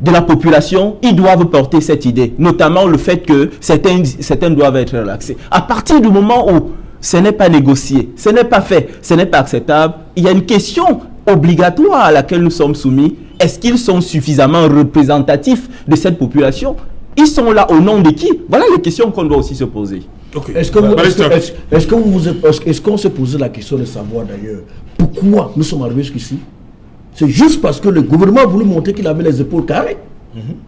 de la population, ils doivent porter cette idée, notamment le fait que certains doivent être relaxés. À partir du moment où ce n'est pas négocié, ce n'est pas fait, ce n'est pas acceptable, il y a une question obligatoire à laquelle nous sommes soumis. Est-ce qu'ils sont suffisamment représentatifs de cette population? Ils sont là au nom de qui? Voilà les questions qu'on doit aussi se poser. Okay. Est-ce qu'on s'est posé la question de savoir d'ailleurs pourquoi nous sommes arrivés jusqu'ici? C'est juste parce que le gouvernement a voulu montrer qu'il avait les épaules carrées.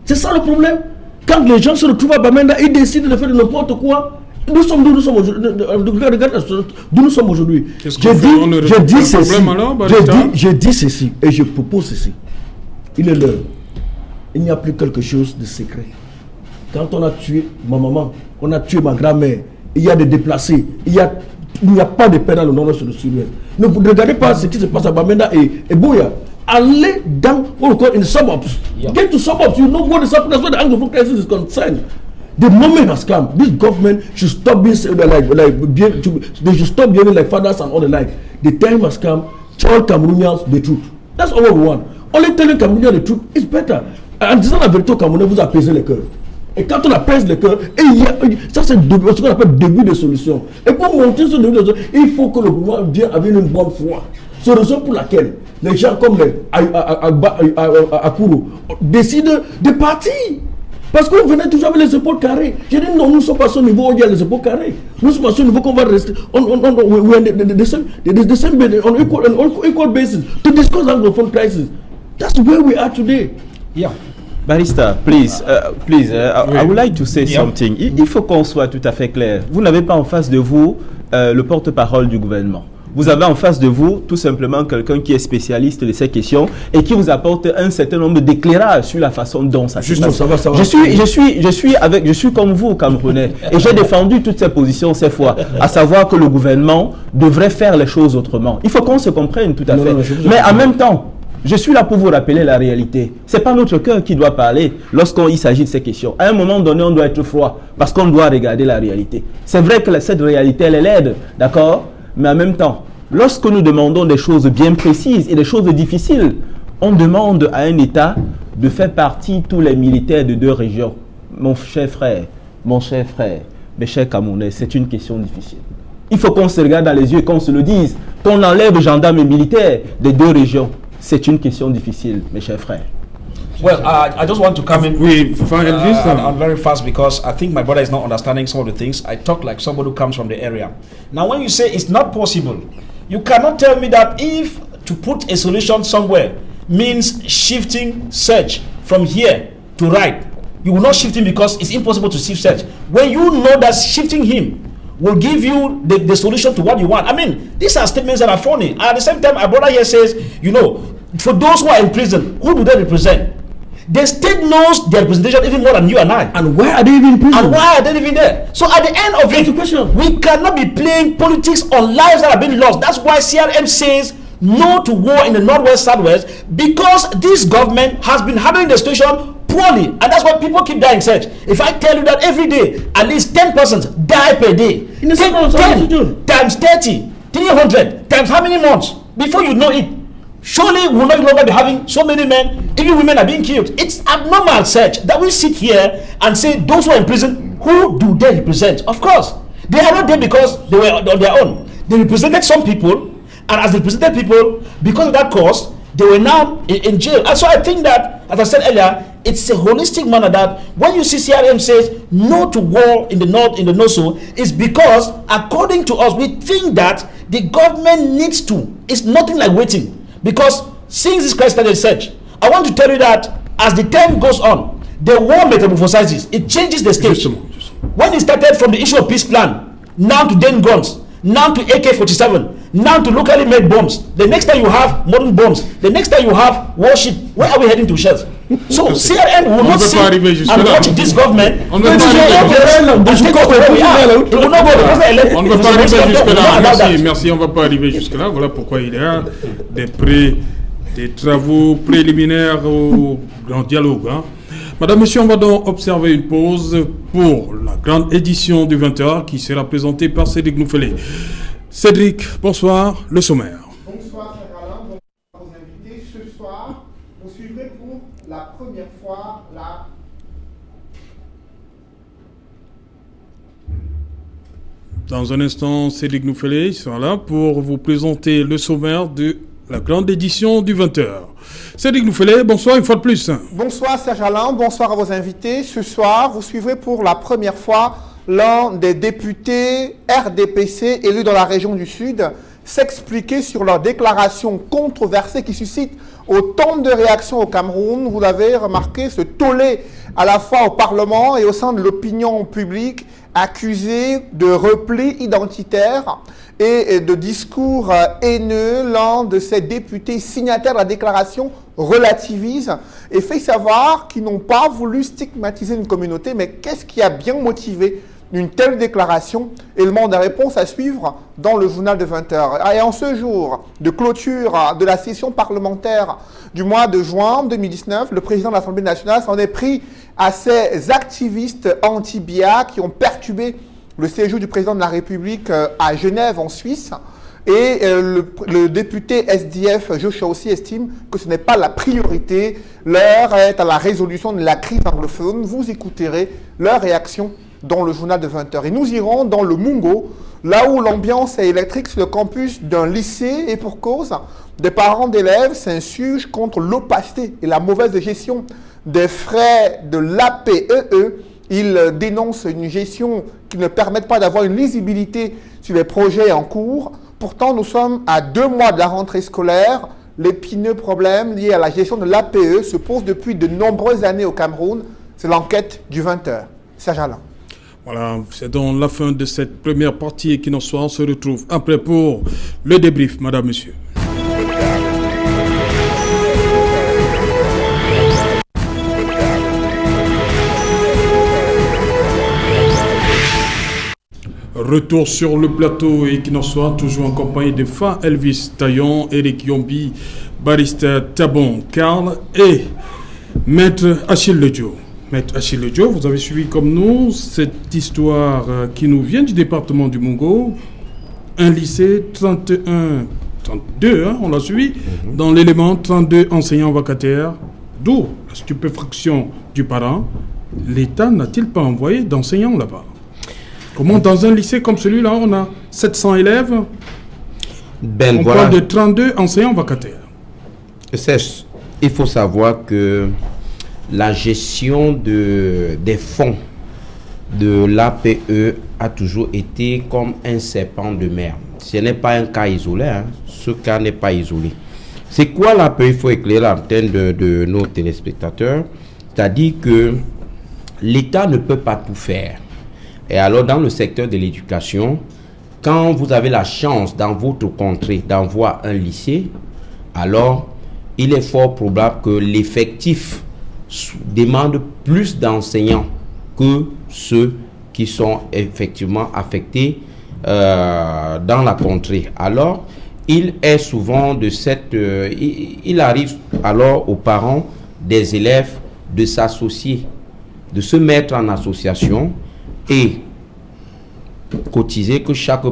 C'est ça le problème. Quand les gens se retrouvent à Bamenda, ils décident de faire n'importe quoi. Nous sommes d'où nous sommes aujourd'hui. D'où nous sommes aujourd'hui. Je dis ceci et je propose ceci. Il est l'heure. Il n'y a plus quelque chose de secret. Quand on a tué ma maman, on a tué ma grand-mère, il y a des déplacés, il n'y a pas de paix dans le nord sur le sud-ouest. Ne vous regardez pas ce qui se passe à Bamenda et Bouya. Allez dans what we call in the suburbs. Yeah. Get to suburbs. You know what the suburbs. That's where the Anglophone crisis is concerned. The moment has come. This government should stop being they should stop behaving like fathers and all the like. The time has come. Tell Cameroonians the truth. That's all we want. Only telling Cameroonians the truth is better. En disant la vérité aux Camerounais, vous apaisez les cœurs. Et quand on apaise les cœurs, ça c'est ce qu'on appelle début de solution. Et pour monter ce début de solution, il faut que le gouvernement vienne avec une bonne foi. C'est la raison pour laquelle les gens comme les Akuru décident de partir. Parce que vous venez toujours avec les épaules carrées. J'ai dit non, nous ne sommes pas à ce niveau où il y a les épaules carrées. Nous sommes à ce niveau qu'on va rester. On equal basis to discuss Anglophone crisis. That's where we are today. Yeah. Barrister, please, I would like to say something. Il faut qu'on soit tout à fait clair. Vous n'avez pas en face de vous le porte-parole du gouvernement. Vous avez en face de vous tout simplement quelqu'un qui est spécialiste de ces questions et qui vous apporte un certain nombre d'éclairages sur la façon dont ça se passe. Je suis comme vous, Camerounais, et j'ai défendu toutes ces positions ces fois, à savoir que le gouvernement devrait faire les choses autrement. Il faut qu'on se comprenne tout à fait. Mais en même temps, je suis là pour vous rappeler la réalité. Ce n'est pas notre cœur qui doit parler lorsqu'il s'agit de ces questions. À un moment donné, on doit être froid parce qu'on doit regarder la réalité. C'est vrai que cette réalité, elle est laide, d'accord? Mais en même temps, lorsque nous demandons des choses bien précises et des choses difficiles, on demande à un État de faire partie tous les militaires de 2 régions. Mon cher frère, mes chers Camerounais, c'est une question difficile. Il faut qu'on se regarde dans les yeux et qu'on se le dise. Qu'on enlève gendarmes et militaires des 2 régions. C'est une question difficile, mes chers frères. Well, I just want to come in Elvis. I'm very fast because I think my brother is not understanding some of the things. I talk like somebody who comes from the area. Now, when you say it's not possible, you cannot tell me that if to put a solution somewhere means shifting search from here to right, you will not shift him because it's impossible to shift search. When you know that shifting him will give you the solution to what you want. I mean, these are statements that are funny. At the same time, our brother here says, you know, for those who are in prison, who do they represent? The state knows their representation even more than you and I. And why are they even in prison? And why are they even there? So at the end of it, we cannot be playing politics on lives that have been lost. That's why CRM says no to war in the Northwest, Southwest, because this government has been handling the situation poorly, and that's why people keep dying. Search. If I tell you that every day at least 10 persons die per day, 10 times 30, 300 times how many months before you know it? Surely we will no longer be having so many men, even women are being killed. It's abnormal, Search, that we sit here and say those who are in prison, who do they represent? Of course, they are not there because they were on their own. They represented some people, and as they represented people, because of that cause, they were now in jail. And so I think that, as I said earlier, it's a holistic manner that when you see CRM says no to war in the north, in the NOSO, is because according to us, we think that the government needs to. It's nothing like waiting. Because since this crisis started, Search, I want to tell you that as the time goes on, the war metamorphosizes. It changes the stage. When it started from the issue of peace plan, now to den guns, now to AK-47, now to locally made bombs. The next time you have modern bombs. The next time you have warship. Where are we heading to, shells? So CRM will not sit and watch this government. On ne peut pas arriver jusque-là. Merci, on ne va pas arriver jusque-là. Voilà pourquoi il y a des travaux préliminaires au grand dialogue. Madame, Monsieur, on va donc observer une pause pour la grande édition du 20h qui sera présentée par Cédric Nouffelé. Cédric, bonsoir, le sommaire. Bonsoir, Frère Alain, bonsoir à vos invités. Ce soir, vous suivrez pour la première fois la... Dans un instant, Cédric Nouffelé sera là pour vous présenter le sommaire de la grande édition du 20h. Cédric Nouffelé, bonsoir une fois de plus. Bonsoir Serge Alain, bonsoir à vos invités. Ce soir, vous suivrez pour la première fois l'un des députés RDPC élus dans la région du Sud s'expliquer sur leur déclaration controversée qui suscite autant de réactions au Cameroun. Vous l'avez remarqué, ce tollé à la fois au Parlement et au sein de l'opinion publique accusé de repli identitaire et de discours haineux. L'un de ces députés signataires de la déclaration relativise et fait savoir qu'ils n'ont pas voulu stigmatiser une communauté, mais qu'est-ce qui a bien motivé une telle déclaration? Élément de réponse à suivre dans le journal de 20h. Et en ce jour de clôture de la session parlementaire du mois de juin 2019, le président de l'Assemblée nationale s'en est pris à ces activistes anti-BIA qui ont perturbé le séjour du président de la République à Genève en Suisse. Et le député SDF Joshua aussi estime que ce n'est pas la priorité. L'heure est à la résolution de la crise anglophone. Vous écouterez leur réaction dans le journal de 20h. Et nous irons dans le Mungo, là où l'ambiance est électrique sur le campus d'un lycée et pour cause. Des parents d'élèves s'insurgent contre l'opacité et la mauvaise gestion des frais de l'APEE. Ils dénoncent une gestion qui ne permet pas d'avoir une lisibilité sur les projets en cours. Pourtant, nous sommes à 2 mois de la rentrée scolaire. L'épineux problème lié à la gestion de l'APE se pose depuis de nombreuses années au Cameroun. C'est l'enquête du 20h. Serge Alain. Voilà, c'est donc la fin de cette première partie qui nous soit. On se retrouve après pour le débrief, madame, monsieur. Retour sur le plateau et qui nous soit toujours en compagnie de Fa Elvis Taillon, Eric Yombi, Barista Tabon Karl et Maître Achille Ledio. Maître Achille Ledio, vous avez suivi comme nous cette histoire qui nous vient du département du Mungo. Un lycée, 32, on l'a suivi, dans l'élément 32 enseignants vacataires, d'où la stupéfaction du parent. L'État n'a-t-il pas envoyé d'enseignants là-bas? Comment dans un lycée comme celui-là, on a 700 élèves, on parle de 32 enseignants vacataires. Il faut savoir que la gestion des fonds de l'APE a toujours été comme un serpent de mer. Ce n'est pas un cas isolé, hein. Ce cas n'est pas isolé. C'est quoi l'APE? Il faut éclairer l'antenne de nos téléspectateurs. C'est-à-dire que l'État ne peut pas tout faire. Et alors, dans le secteur de l'éducation, quand vous avez la chance dans votre contrée d'avoir un lycée, alors il est fort probable que l'effectif demande plus d'enseignants que ceux qui sont effectivement affectés dans la contrée. Alors, il est souvent de cette... il arrive alors aux parents des élèves de s'associer, de se mettre en association et cotiser, que chaque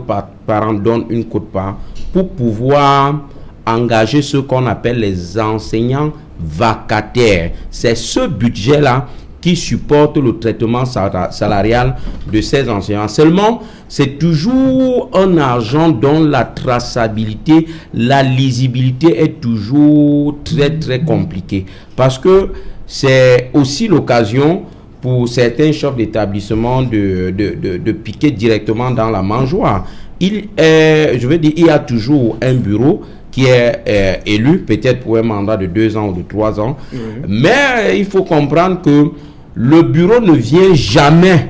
parent donne une quote-part pour pouvoir engager ce qu'on appelle les enseignants vacataires. C'est ce budget-là qui supporte le traitement salarial de ces enseignants. Seulement, c'est toujours un argent dont la traçabilité, la lisibilité est toujours très très compliquée. Parce que c'est aussi l'occasion pour certains chefs d'établissement de piquer directement dans la mangeoire. Il y a toujours un bureau qui est élu, peut-être pour un mandat de 2 ans ou de 3 ans. Mais il faut comprendre que le bureau ne vient jamais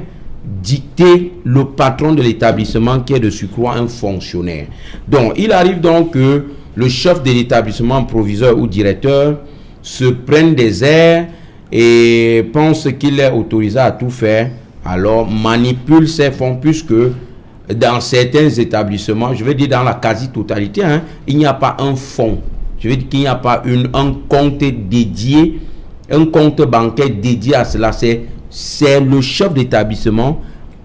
dicter le patron de l'établissement qui est de surcroît un fonctionnaire. Donc, il arrive donc que le chef de l'établissement, proviseur ou directeur, se prenne des airs et pense qu'il est autorisé à tout faire, alors manipule ses fonds, puisque dans certains établissements, je veux dire dans la quasi-totalité, hein, il n'y a pas un fonds. Je veux dire qu'il n'y a pas un compte dédié, un compte bancaire dédié à cela. C'est le chef d'établissement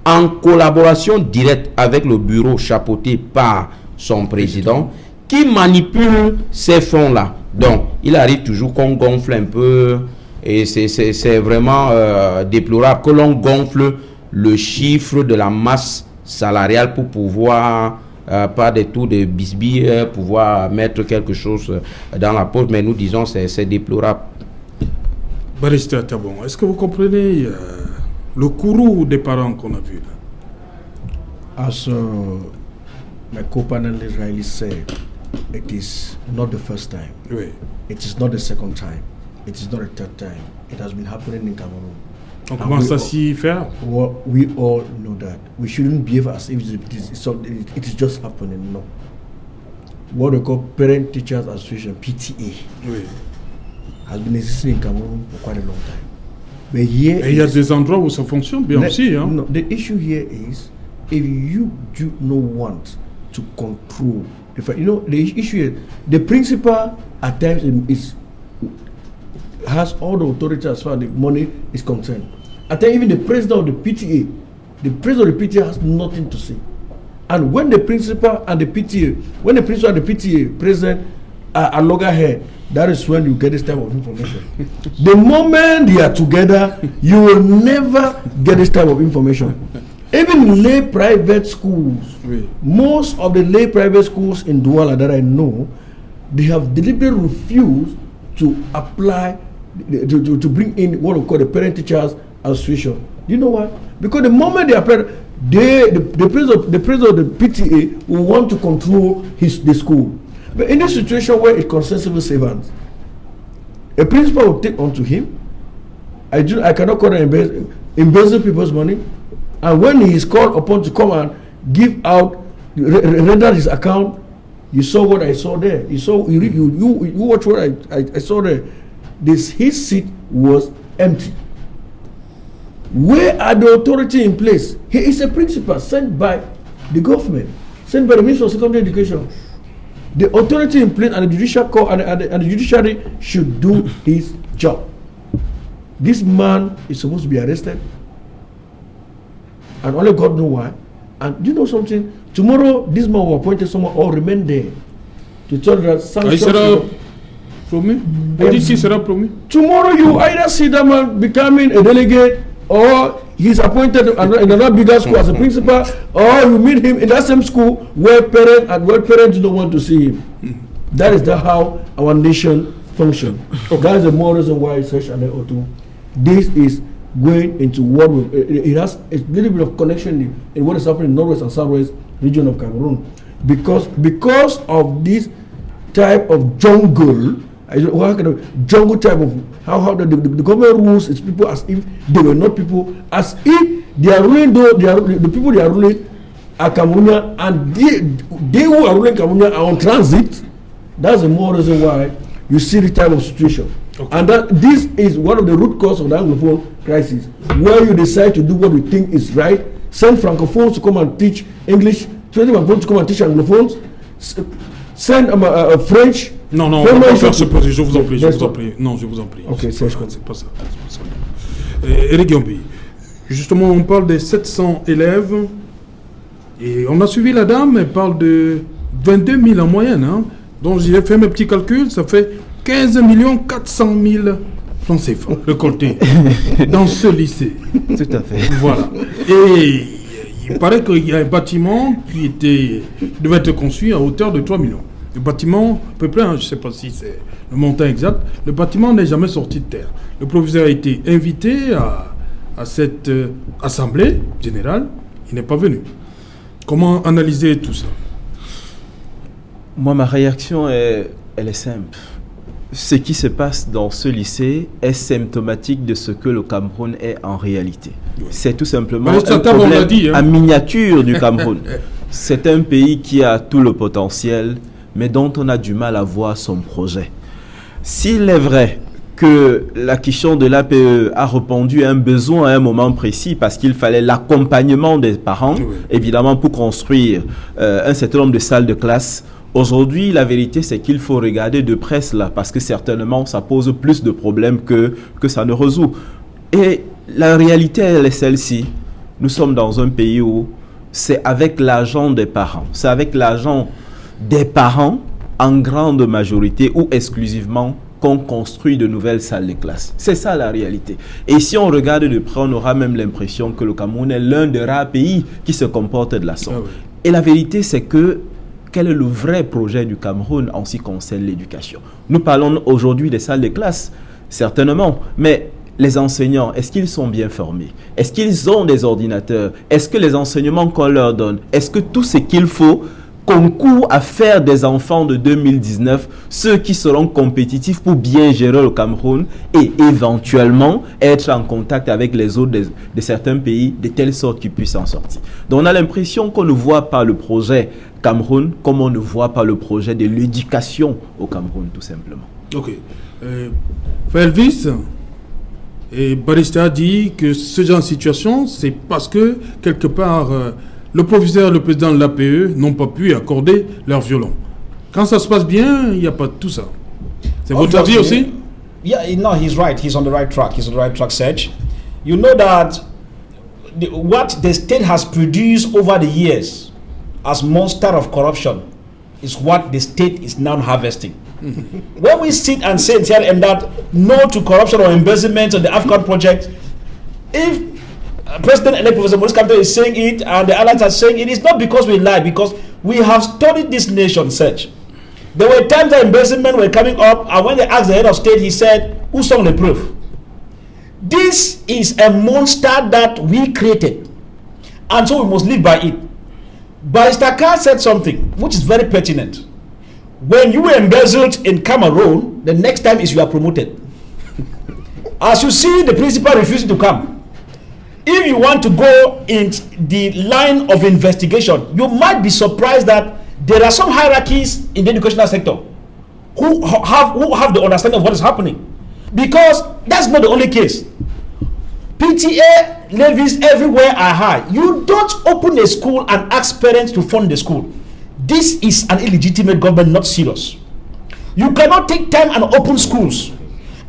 en collaboration directe avec le bureau chapeauté par son président qui manipule ces fonds-là. Donc, il arrive toujours qu'on gonfle un peu et c'est vraiment déplorable que l'on gonfle le chiffre de la masse salariale pour pouvoir, par des tours de bisbis, pouvoir mettre quelque chose dans la poche. Mais nous disons c'est déplorable. Barrister Tabon, est-ce que vous comprenez le courroux des parents qu'on a vu là? As my co-panelist rightly said, it is not the first time. Oui. It is not the second time. It is not the third time. It has been happening in Cameroon. On commence à s'y faire. Well, we all know that. We shouldn't behave as if it is just happening. No. What we call Parent Teachers Association, PTA, Oui. has been existing in Cameroon for quite a long time. But here, Et il y a des endroits où ça fonctionne bien aussi. Hein. No, the issue here is if you do not want to control, the issue is the principal at times has all the authority as far as the money is concerned. At times, even the president of the PTA, has nothing to say. And when the principal and the PTA president are loggerhead, that is when you get this type of information. The moment they are together, you will never get this type of information. Even lay private schools, Oui. most of the lay private schools in Douala that I know, they have deliberately refused to apply, to bring in what we call the Parent Teachers Association. You know why? Because the moment they apply, the president of the PTA will want to control the school. But in a situation where it concerns civil servants, a principal will take onto him. I cannot call it embezzle people's money. And when he is called upon to come and give out, render his account, you saw what I saw there. You watch what I saw there. His seat was empty. Where are the authority in place? He is a principal sent by the government, sent by the Ministry of Secondary Education. The authority in place and the judicial court and the judiciary should do his job. This man is supposed to be arrested, and only God knows why. And you know something? Tomorrow, this man will appoint someone or remain there to tell that Il sera promu. D'ici sera promu. Tomorrow, you either see that man becoming a delegate, or he's appointed in another bigger school as a principal, or you meet him in that same school where parents don't want to see him. That is how our nation function. That's the more reason why Search and O2, this is going into what it has a little bit of connection in what is happening in Northwest and Southwest region of Cameroon, because of this type of jungle type of how the government rules its people as if they were not people, as if they are ruling, though the people they are ruling are Cameroonian, and they who are ruling Cameroon are on transit. That's the more reason why you see this type of situation. Okay. And that this is one of the root causes of the Anglophone crisis, where you decide to do what you think is right, send Francophones to come and teach English, send Francophones to come and teach Anglophones, send French. Non, on va pas faire ce projet, je vous en prie, Non, je vous en prie. Ok, c'est pas ça. Eric Yombi, justement, on parle des 700 élèves, et on a suivi la dame, elle parle de 22 000 en moyenne, hein. Donc j'ai fait mes petits calculs, ça fait 15 400 000 francs CFA récoltés dans ce lycée. Tout à fait. Voilà. Et il paraît qu'il y a un bâtiment qui devait être construit à hauteur de 3 millions. Le bâtiment, à peu près, hein, je ne sais pas si c'est le montant exact, le bâtiment n'est jamais sorti de terre. Le proviseur a été invité à cette assemblée générale, il n'est pas venu. Comment analyser tout ça? Moi, ma réaction, elle est simple. Ce qui se passe dans ce lycée est symptomatique de ce que le Cameroun est en réalité. Oui. C'est tout simplement un problème en miniature du Cameroun. C'est un pays qui a tout le potentiel, mais dont on a du mal à voir son projet. S'il est vrai que la question de l'APE a répondu à un besoin à un moment précis, parce qu'il fallait l'accompagnement des parents, oui, évidemment pour construire un certain nombre de salles de classe, aujourd'hui, la vérité, c'est qu'il faut regarder de près cela, parce que certainement, ça pose plus de problèmes que ça ne résout. Et la réalité, elle est celle-ci. Nous sommes dans un pays où c'est avec l'argent des parents, c'est avec l'argent des parents, en grande majorité ou exclusivement, qu'on construit de nouvelles salles de classe. C'est ça la réalité. Et si on regarde de près, on aura même l'impression que le Cameroun est l'un des rares pays qui se comporte de la sorte. Ah oui. Et la vérité, c'est que quel est le vrai projet du Cameroun en ce qui concerne l'éducation? Nous parlons aujourd'hui des salles de classe, certainement, mais les enseignants, est-ce qu'ils sont bien formés? Est-ce qu'ils ont des ordinateurs? Est-ce que les enseignements qu'on leur donne, est-ce que tout ce qu'il faut concourt à faire des enfants de 2019 ceux qui seront compétitifs pour bien gérer le Cameroun et éventuellement être en contact avec les autres de certains pays de telle sorte qu'ils puissent en sortir? Donc on a l'impression qu'on ne voit pas le projet Cameroun comme on ne voit pas le projet de l'éducation au Cameroun, tout simplement. Ok. Elvis et Barista dit que ce genre de situation, c'est parce que quelque part le proviseur et le président de l'APE n'ont pas pu accorder leur violon. Quand ça se passe bien, il n'y a pas de tout ça. C'est votre avis aussi? Yeah, no, he's right. He's on the right track. He's on the right track, Serge. You know that what the state has produced over the years as monster of corruption is what the state is now harvesting. When we sit and say here and that no to corruption or embezzlement on the AFCON project, if President-elect Professor Maurice Kamto is saying it and the allies are saying it, it's not because we lie, because we have studied this nation, Serge. There were times that embezzlement were coming up, and when they asked the head of state, he said, who sung the proof? This is a monster that we created, and so we must live by it. Barrister Carr said something which is very pertinent. When you were embezzled in Cameroon, the next time is you are promoted. As you see the principal refusing to come, if you want to go in the line of investigation, you might be surprised that there are some hierarchies in the educational sector who have the understanding of what is happening. Because that's not the only case. PTA levies everywhere are high. You don't open a school and ask parents to fund the school. This is an illegitimate government, not serious. You cannot take time and open schools,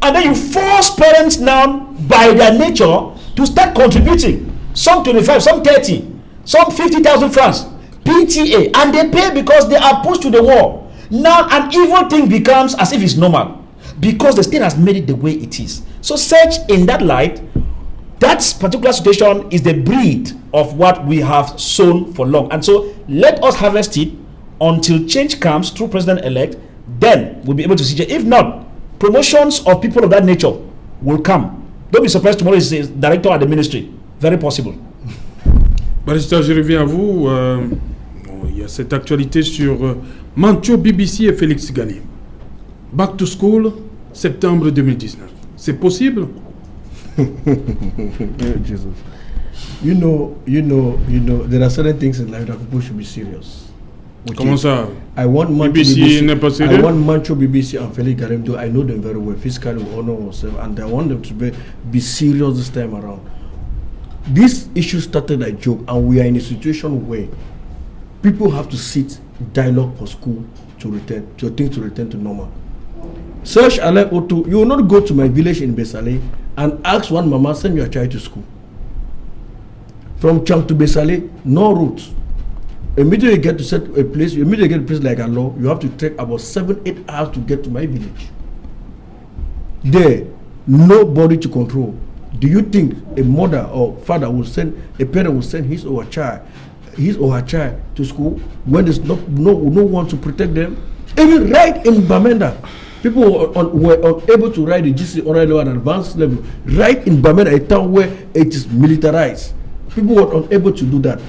and then you force parents now by their nature to start contributing, some 25, some 30, some 50,000 francs, PTA, and they pay because they are pushed to the wall. Now an evil thing becomes as if it's normal, because the state has made it the way it is. So such in that light, that particular situation is the breed of what we have sown for long. And so let us harvest it until change comes through President-elect, then we'll be able to see. If not, promotions of people of that nature will come. Don't be surprised tomorrow is a director at the ministry. Very possible. Barista, je reviens à vous. Il y a cette actualité sur Mancho BBC et Félix Galim. Back to school, septembre 2019. C'est possible? Jesus. You know, there are certain things in life that people should be serious. Comment ça? I want Mancho BBC n'est pas sérieux? I want Mancho BBC and Félix Galim to, I know them very well, physically we honor ourselves, and I want them to be serious this time around. This issue started a joke, and we are in a situation where people have to sit dialogue for school to things to return to normal. Search Alain Otto, you will not go to my village in Besale and ask one mama, send your child to school. From Chang to Besale, no route. Immediately you get to a place like Alo, you have to take about 7-8 hours to get to my village. There, nobody to control. Do you think a mother or father will send, a parent will send his or her child to school when there's no one to protect them? Even right in Bamenda, people were unable to ride the GC on an advanced level. Right in Bamenda, a town where it is militarized, people were unable to do that.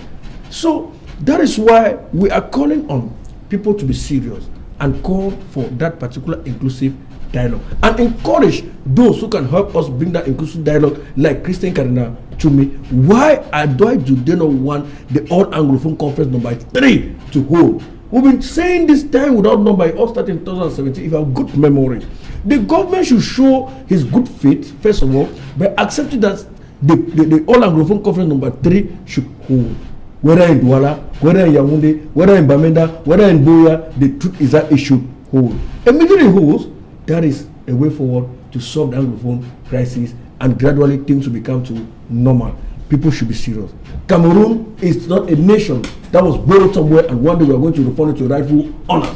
So that is why we are calling on people to be serious and call for that particular inclusive dialogue and encourage those who can help us bring that inclusive dialogue, like Christian Cardinal Chumi. Why do they not want the All Anglophone Conference number 3 to hold? We've been saying this time without number, all starting in 2017, if you have good memory. The government should show his good faith, first of all, by accepting that the All Anglophone Conference number 3 should hold. Whether in Douala, whether in Yaoundé, whether in Bamenda, whether in Buea, the truth is that it should hold. Immediately it holds, that is a way forward to solve the Anglophone crisis, and gradually things will become to normal. People should be serious. Cameroon is not a nation that was borrowed somewhere and one day we are going to return it to rightful honor.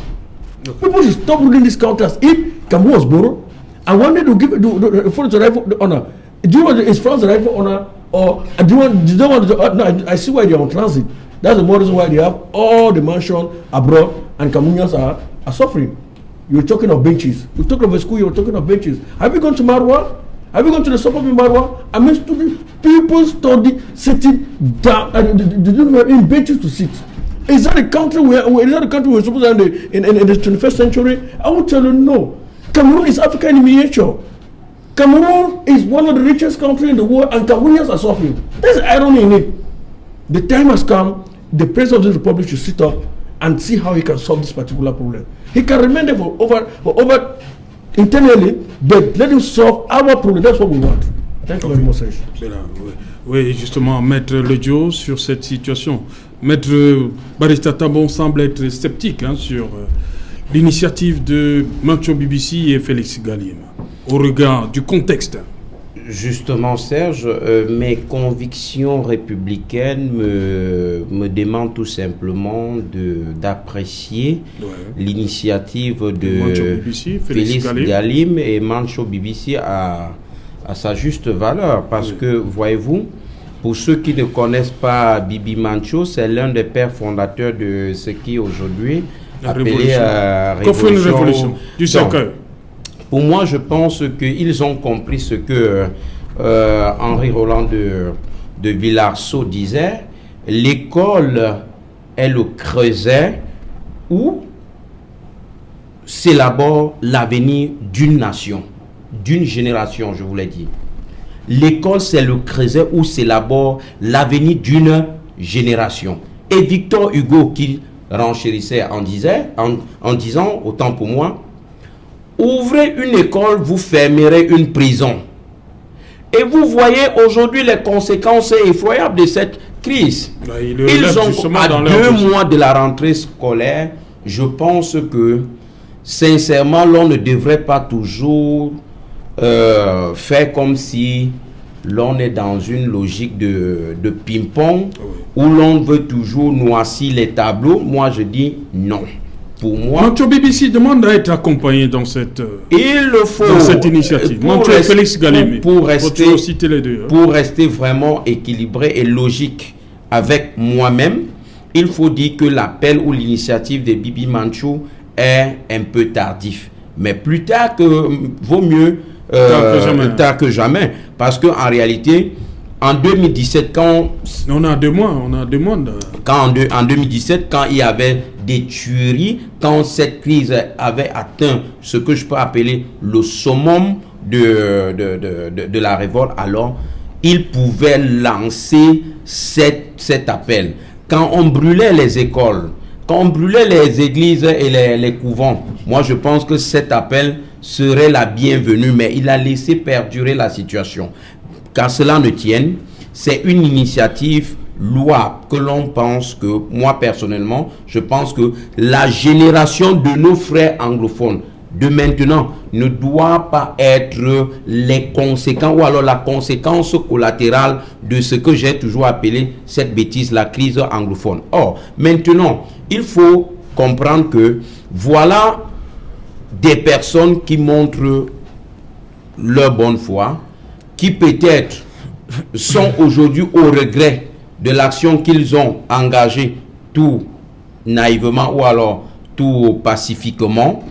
Okay. People should stop ruling this country as if Cameroon was borrowed and one day to give it to rightful honor. Do you want is France the rightful honor, or do you don't want to? No, I see why they are on transit. That's the more reason why they have all the mansion abroad and Cameroonians are suffering. You're talking of benches. You're talking of a school. You're talking of benches. Have you gone to Marwa? Have you gone to the suburb in Marwa? I mean, people study sitting down. They don't have any benches to sit. Is that a country where we're supposed to be in the 21st century? I will tell you no. Cameroon is Africa in miniature. Cameroon is one of the richest countries in the world, and Cameroonians are suffering. There's irony in it. The time has come. The president of the republic should sit up and see how he can solve this particular problem. He can remain there for over internally, but let him solve our problem. That's what we want. Thank you very much. Oui, justement, Maître Ledio, sur cette situation. Maître Barista Tabon semble être sceptique sur l'initiative de Mancho BBC et Félix Galim, au regard du contexte. Justement, Serge, mes convictions républicaines me demandent tout simplement d'apprécier l'initiative de Félix Galim et Mancho BBC à sa juste valeur. Parce que, voyez-vous, pour ceux qui ne connaissent pas Bibi Mancho, c'est l'un des pères fondateurs de ce qui est aujourd'hui appelé révolution du Sacre. Pour moi, je pense qu'ils ont compris ce que Henri Roland de Villarceau disait. L'école est le creuset où s'élabore l'avenir d'une nation, d'une génération, je vous l'ai dit. L'école, c'est le creuset où s'élabore l'avenir d'une génération. Et Victor Hugo, qui renchérissait en disant, autant pour moi, ouvrez une école, vous fermerez une prison. Et vous voyez aujourd'hui les conséquences effroyables de cette crise. Ils ont, à 2 mois de la rentrée scolaire, je pense que, sincèrement, l'on ne devrait pas toujours faire comme si l'on est dans une logique de ping-pong, où l'on veut toujours noircir les tableaux. Moi, je dis non. Pour moi, Mancho BBC demande à être accompagné dans cette, dans cette initiative. Mancho et Félix Galim, pour rester vraiment équilibré et logique avec moi-même, il faut dire que l'appel ou l'initiative de Bibi Mancho est un peu tardif. Mais plus tard vaut mieux tard que jamais. Parce qu'en réalité, en 2017, quand on a 2 mois, en 2017, quand il y avait des tueries, quand cette crise avait atteint ce que je peux appeler le summum de la révolte, alors il pouvait lancer cet appel. Quand on brûlait les écoles, quand on brûlait les églises et les couvents, moi je pense que cet appel serait la bienvenue, mais il a laissé perdurer la situation. Qu'à cela ne tienne, c'est une initiative louable que l'on pense que, moi personnellement, je pense que la génération de nos frères anglophones de maintenant ne doit pas être les conséquences ou alors la conséquence collatérale de ce que j'ai toujours appelé cette bêtise, la crise anglophone. Or, maintenant, il faut comprendre que voilà des personnes qui montrent leur bonne foi, qui peut-être sont aujourd'hui au regret de l'action qu'ils ont engagée tout naïvement ou alors tout pacifiquement.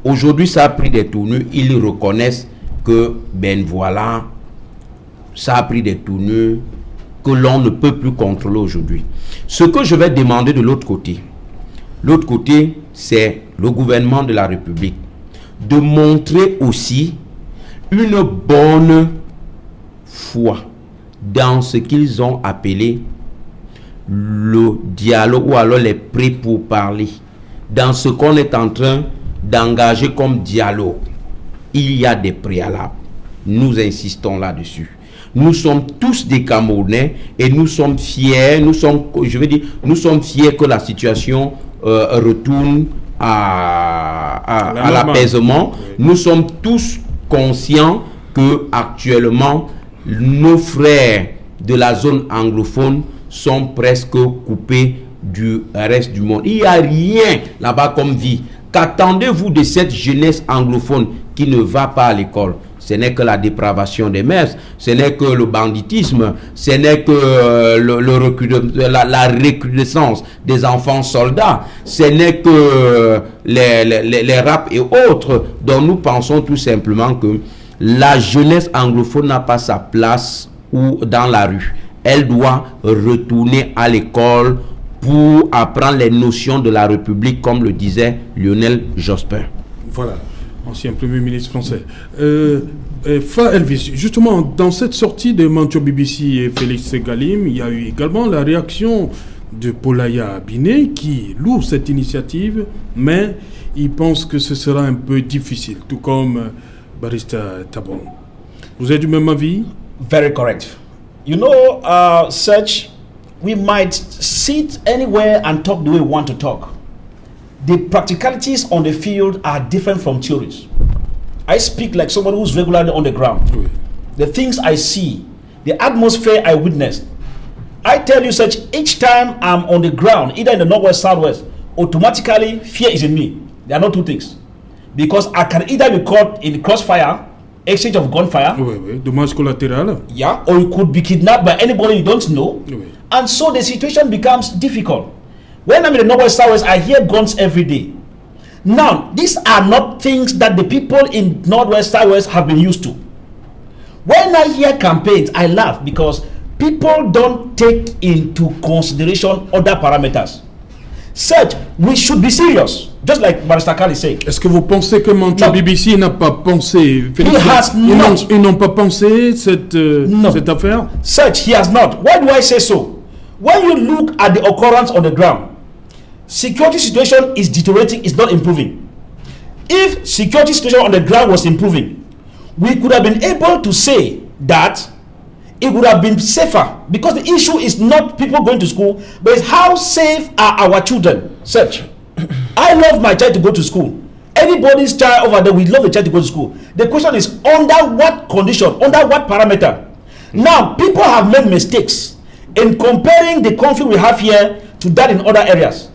Aujourd'hui, ça a pris des tournures. Ils reconnaissent que, ben voilà, ça a pris des tournures que l'on ne peut plus contrôler aujourd'hui. Ce que je vais demander de l'autre côté, c'est le gouvernement de la République de montrer aussi une bonne foi dans ce qu'ils ont appelé le dialogue ou alors les prêts pour parler, dans ce qu'on est en train d'engager comme dialogue. Il y a des préalables. Nous insistons là-dessus. Nous sommes tous des Camerounais et nous sommes fiers, nous sommes fiers que la situation retourne à l'apaisement. Oui. Nous sommes tous conscients que actuellement nos frères de la zone anglophone sont presque coupés du reste du monde. Il n'y a rien là-bas comme vie. Qu'attendez-vous de cette jeunesse anglophone qui ne va pas à l'école? Ce n'est que la dépravation des mœurs, ce n'est que le banditisme, ce n'est que la recrudescence des enfants soldats, ce n'est que les raps et autres, dont nous pensons tout simplement que la jeunesse anglophone n'a pas sa place ou dans la rue. Elle doit retourner à l'école pour apprendre les notions de la République, comme le disait Lionel Jospin. Voilà, ancien Premier ministre français. Fa Elvis, justement, dans cette sortie de Mantio BBC et Félix Galim, il y a eu également la réaction de Polaya Biné qui loue cette initiative, mais il pense que ce sera un peu difficile, tout comme Barista Tabon. Vous êtes du même avis? Very correct. You know, Serge, we might sit anywhere and talk the way we want to talk. The practicalities on the field are different from theories. I speak like someone who's regularly on the ground. Oui. The things I see, the atmosphere I witnessed. I tell you, Serge, each time I'm on the ground, either in the northwest, southwest, automatically fear is in me. There are not two things. Because I can either be caught in the crossfire, exchange of gunfire. Oui, dommage collatéral. Yeah, or you could be kidnapped by anybody you don't know. Oui. And so the situation becomes difficult. When I'm in the northwest, southwest, I hear guns every day. Now, these are not things that the people in northwest, southwest have been used to. When I hear campaigns, I laugh because people don't take into consideration other parameters. Such, we should be serious, just like Barrister Kali said. Est-ce que vous pensez que Mantio BBC n'a pas pensé? Ils n'ont pas pensé cette affaire? Such, he has not. Why do I say so? When you look at the occurrence on the ground, security situation is deteriorating, it's not improving. If security situation on the ground was improving, we could have been able to say that it would have been safer, because the issue is not people going to school, but it's how safe are our children. Search. I love my child to go to school. Anybody's child over there, we love the child to go to school. The question is, under what condition, under what parameter? Now, people have made mistakes in comparing the conflict we have here to that in other areas.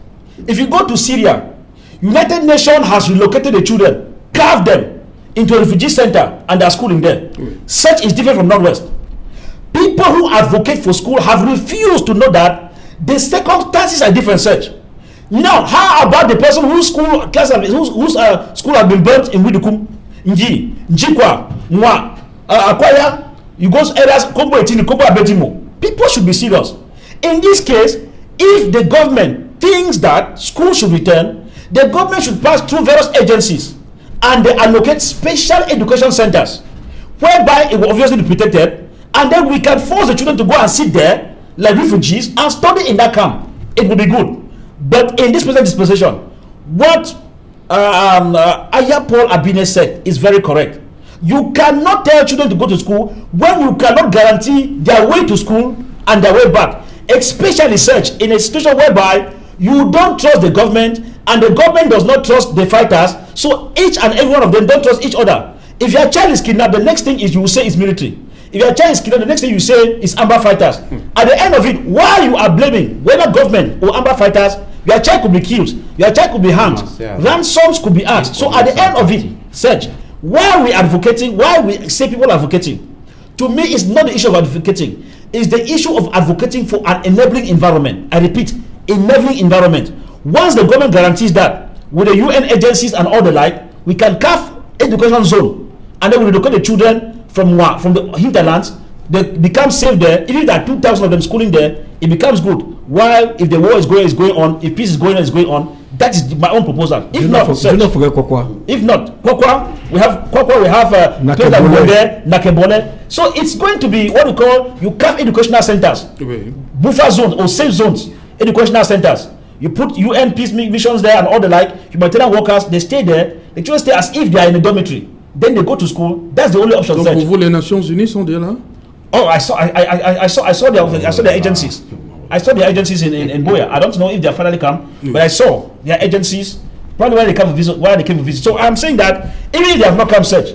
If you go to Syria, United Nations has relocated the children, carved them into a refugee center, and they are schooling there. Such is different from Northwest. People who advocate for school have refused to know that the circumstances are different. Such Now, how about the person whose school school has been burnt in Widukum? Njikwa, Mwa, Akwaya, you go areas, Kombo Etini, Kombo Abetimo. People should be serious. In this case, if the government thinks that school should return, the government should pass through various agencies and they allocate special education centers whereby it will obviously be protected, and then we can force the children to go and sit there like refugees and study in that camp. It will be good. But in this present dispensation, what Aya Paul Abine said is very correct. You cannot tell children to go to school when you cannot guarantee their way to school and their way back. Especially such in a situation whereby you don't trust the government and the government does not trust the fighters, so each and every one of them don't trust each other. If your child is kidnapped, the next thing is you will say is military. If your child is kidnapped, the next thing you say is Amber fighters. At the end of it, while you are blaming whether government or Amber fighters, your child could be killed, your child could be harmed, ransoms could be asked. So at the end of it, Serge, why we advocating, why we say people are advocating, to me it's not the issue of advocating, it's the issue of advocating for an enabling environment. I repeat, enabling environment. Once the government guarantees that with the UN agencies and all the like, we can carve education zone and then we educate the children from the hinterlands. They become safe there. Even if there are 2,000 of them schooling there, it becomes good. While if the war is going on, if peace is going on, that is my own proposal. If not, do not forget Kokwa. If not, Kokwa, we have Nakebone. So it's going to be what we call, you carve educational centers, buffer zones or safe zones, educational centers. You put UN peace missions there and all the like, humanitarian workers, they stay there, the children stay as if they are in a dormitory. Then they go to school. That's the only option. Donc pour vous, les Nations Unies sont déjà là? Oh, I saw their agencies. I saw their agencies in Boya. I don't know if they are finally come, but I saw their agencies. Probably where they came to visit. So I'm saying that even if they have not come search,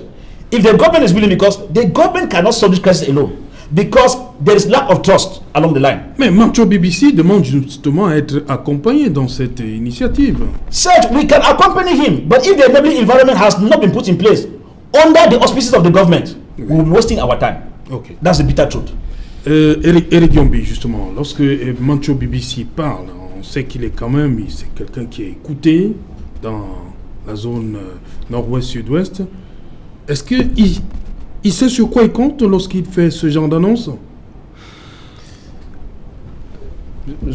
if the government is willing, because the government cannot solve this crisis alone, because there is lack of trust along the line. Mais Mancho BBC demande justement à être accompagné dans cette initiative. Search, we can accompany him, but if the enabling environment has not been put in place under the auspices of the government, we will be wasting our time. Okay. That's the bitter truth. Eric Yombi, justement, lorsque Mancho BBC parle, on sait qu'il est quand même, c'est quelqu'un qui est écouté dans la zone nord-ouest-sud-ouest. Est-ce qu'il sait sur quoi il compte lorsqu'il fait ce genre d'annonce?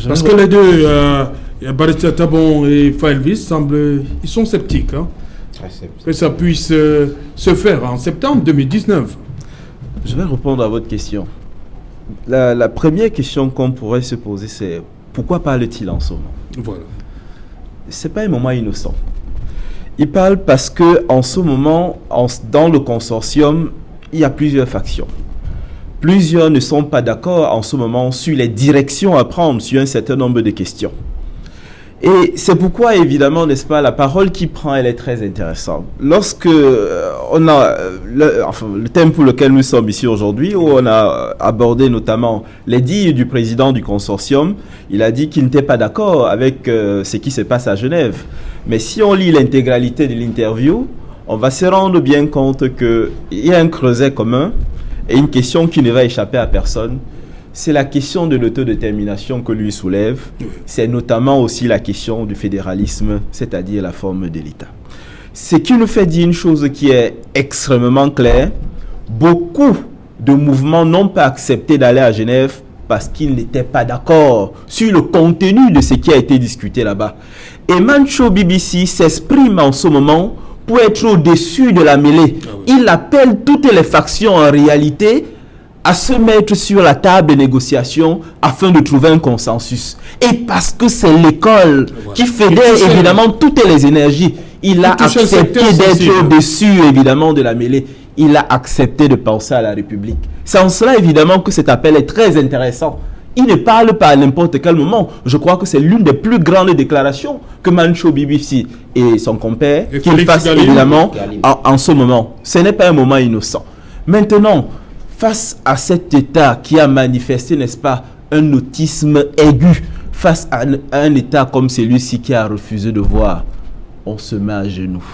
Parce que les deux, Barista Tabon et Faelvis, semblent, ils sont sceptiques. Hein, que ça puisse se faire en septembre 2019. Je vais répondre à votre question. La première question qu'on pourrait se poser, c'est pourquoi parle-t-il en ce moment? Voilà. Ce n'est pas un moment innocent. Il parle parce que en ce moment, dans le consortium, il y a plusieurs factions. Plusieurs ne sont pas d'accord en ce moment sur les directions à prendre sur un certain nombre de questions. Et c'est pourquoi, évidemment, n'est-ce pas, la parole qu'il prend, elle est très intéressante. Lorsque on a le thème pour lequel nous sommes ici aujourd'hui, où on a abordé notamment les dires du président du consortium, il a dit qu'il n'était pas d'accord avec ce qui se passe à Genève. Mais si on lit l'intégralité de l'interview, on va se rendre bien compte qu'il y a un creuset commun et une question qui ne va échapper à personne. C'est la question de l'autodétermination que lui soulève. C'est notamment aussi la question du fédéralisme, c'est-à-dire la forme de l'État. Ce qui nous fait dire une chose qui est extrêmement claire. Beaucoup de mouvements n'ont pas accepté d'aller à Genève parce qu'ils n'étaient pas d'accord sur le contenu de ce qui a été discuté là-bas. Et Mancho BBC s'exprime en ce moment pour être au-dessus de la mêlée. Il appelle toutes les factions en réalité à se mettre sur la table de négociation afin de trouver un consensus. Et parce que c'est l'école qui fédère évidemment toutes les énergies, il a accepté d'être au-dessus évidemment de la mêlée. Il a accepté de penser à la République. C'est en cela évidemment que cet appel est très intéressant. Il ne parle pas à n'importe quel moment. Je crois que c'est l'une des plus grandes déclarations que Mancho BBC et son compère qu'il fasse évidemment en ce moment. Ce n'est pas un moment innocent. Maintenant, face à cet État qui a manifesté, n'est-ce pas, un autisme aigu, face à un État comme celui-ci qui a refusé de voir, on se met à genoux.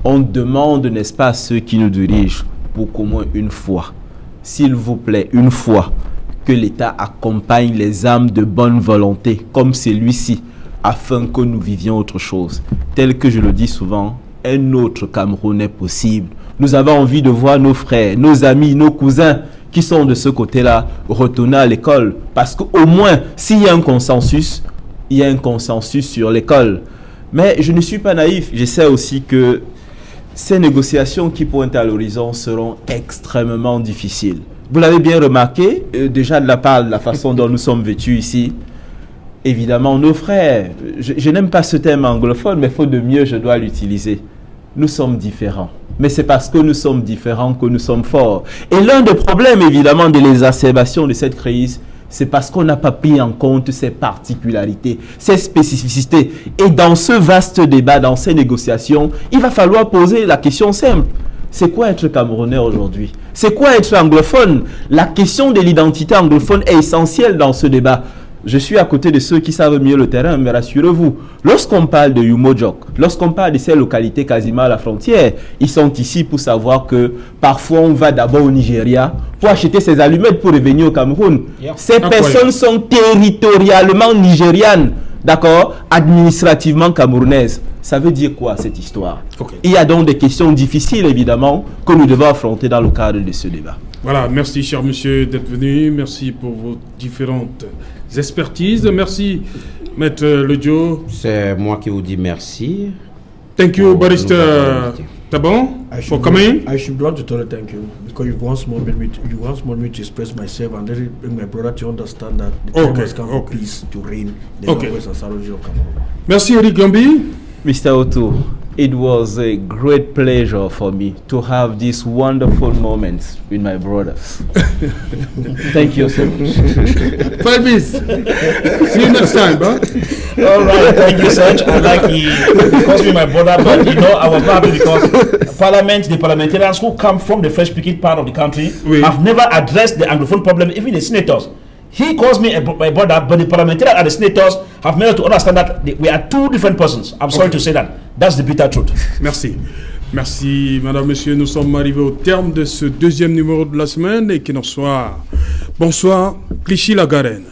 On demande, n'est-ce pas, à ceux qui nous dirigent, pour qu'au moins une fois, s'il vous plaît, une fois, que l'État accompagne les âmes de bonne volonté, comme celui-ci, afin que nous vivions autre chose. Tel que je le dis souvent, un autre Cameroun est possible. Nous avons envie de voir nos frères, nos amis, nos cousins qui sont de ce côté-là retourner à l'école. Parce qu'au moins, s'il y a un consensus, il y a un consensus sur l'école. Mais je ne suis pas naïf. Je sais aussi que ces négociations qui pointent à l'horizon seront extrêmement difficiles. Vous l'avez bien remarqué, déjà de la part de la façon dont nous sommes vêtus ici. Évidemment, nos frères, je n'aime pas ce terme anglophone, mais faute de mieux, je dois l'utiliser. Nous sommes différents. Mais c'est parce que nous sommes différents que nous sommes forts. Et l'un des problèmes, évidemment, de l'exacerbation de cette crise, c'est parce qu'on n'a pas pris en compte ces particularités, ces spécificités. Et dans ce vaste débat, dans ces négociations, il va falloir poser la question simple. C'est quoi être Camerounais aujourd'hui? C'est quoi être anglophone? La question de l'identité anglophone est essentielle dans ce débat. Je suis à côté de ceux qui savent mieux le terrain, mais rassurez-vous, lorsqu'on parle de Yumojok, lorsqu'on parle de ces localités quasiment à la frontière, ils sont ici pour savoir que parfois on va d'abord au Nigeria pour acheter ses allumettes pour revenir au Cameroun. Yeah. Ces personnes sont territorialement nigérianes, d'accord, administrativement camerounaises. Ça veut dire quoi cette histoire? Il y a donc des questions difficiles évidemment que nous devons affronter dans le cadre de ce débat. Voilà, merci cher monsieur d'être venu, merci pour vos différentes expertises, merci Maître Ledio. C'est moi qui vous dis merci. Thank you, Barrister Tabon, for coming. I should want to tell you thank you because you once more made me to express myself and then bring my brother to understand that the time has come for peace to reign in the Northwest and South region of Cameroon. Merci Eric Gambi. Mr. Otto, it was a great pleasure for me to have these wonderful moments with my brothers. Thank you so much. 5 minutes. See you next time, bro. All right, thank you, Serge. I like he calls me my brother, but you know, I was not happy because Parliament, the parliamentarians who come from the French-speaking part of the country have never addressed the Anglophone problem, even the senators. He calls me my brother, but the parliamentarians and the senators have made to understand that we are two different persons. I'm sorry to say that. That's the bitter truth. Merci. Merci, madame, monsieur. Nous sommes arrivés au terme de ce deuxième numéro de la semaine et qu'il en soit. Bonsoir, Clichy-la-Garenne.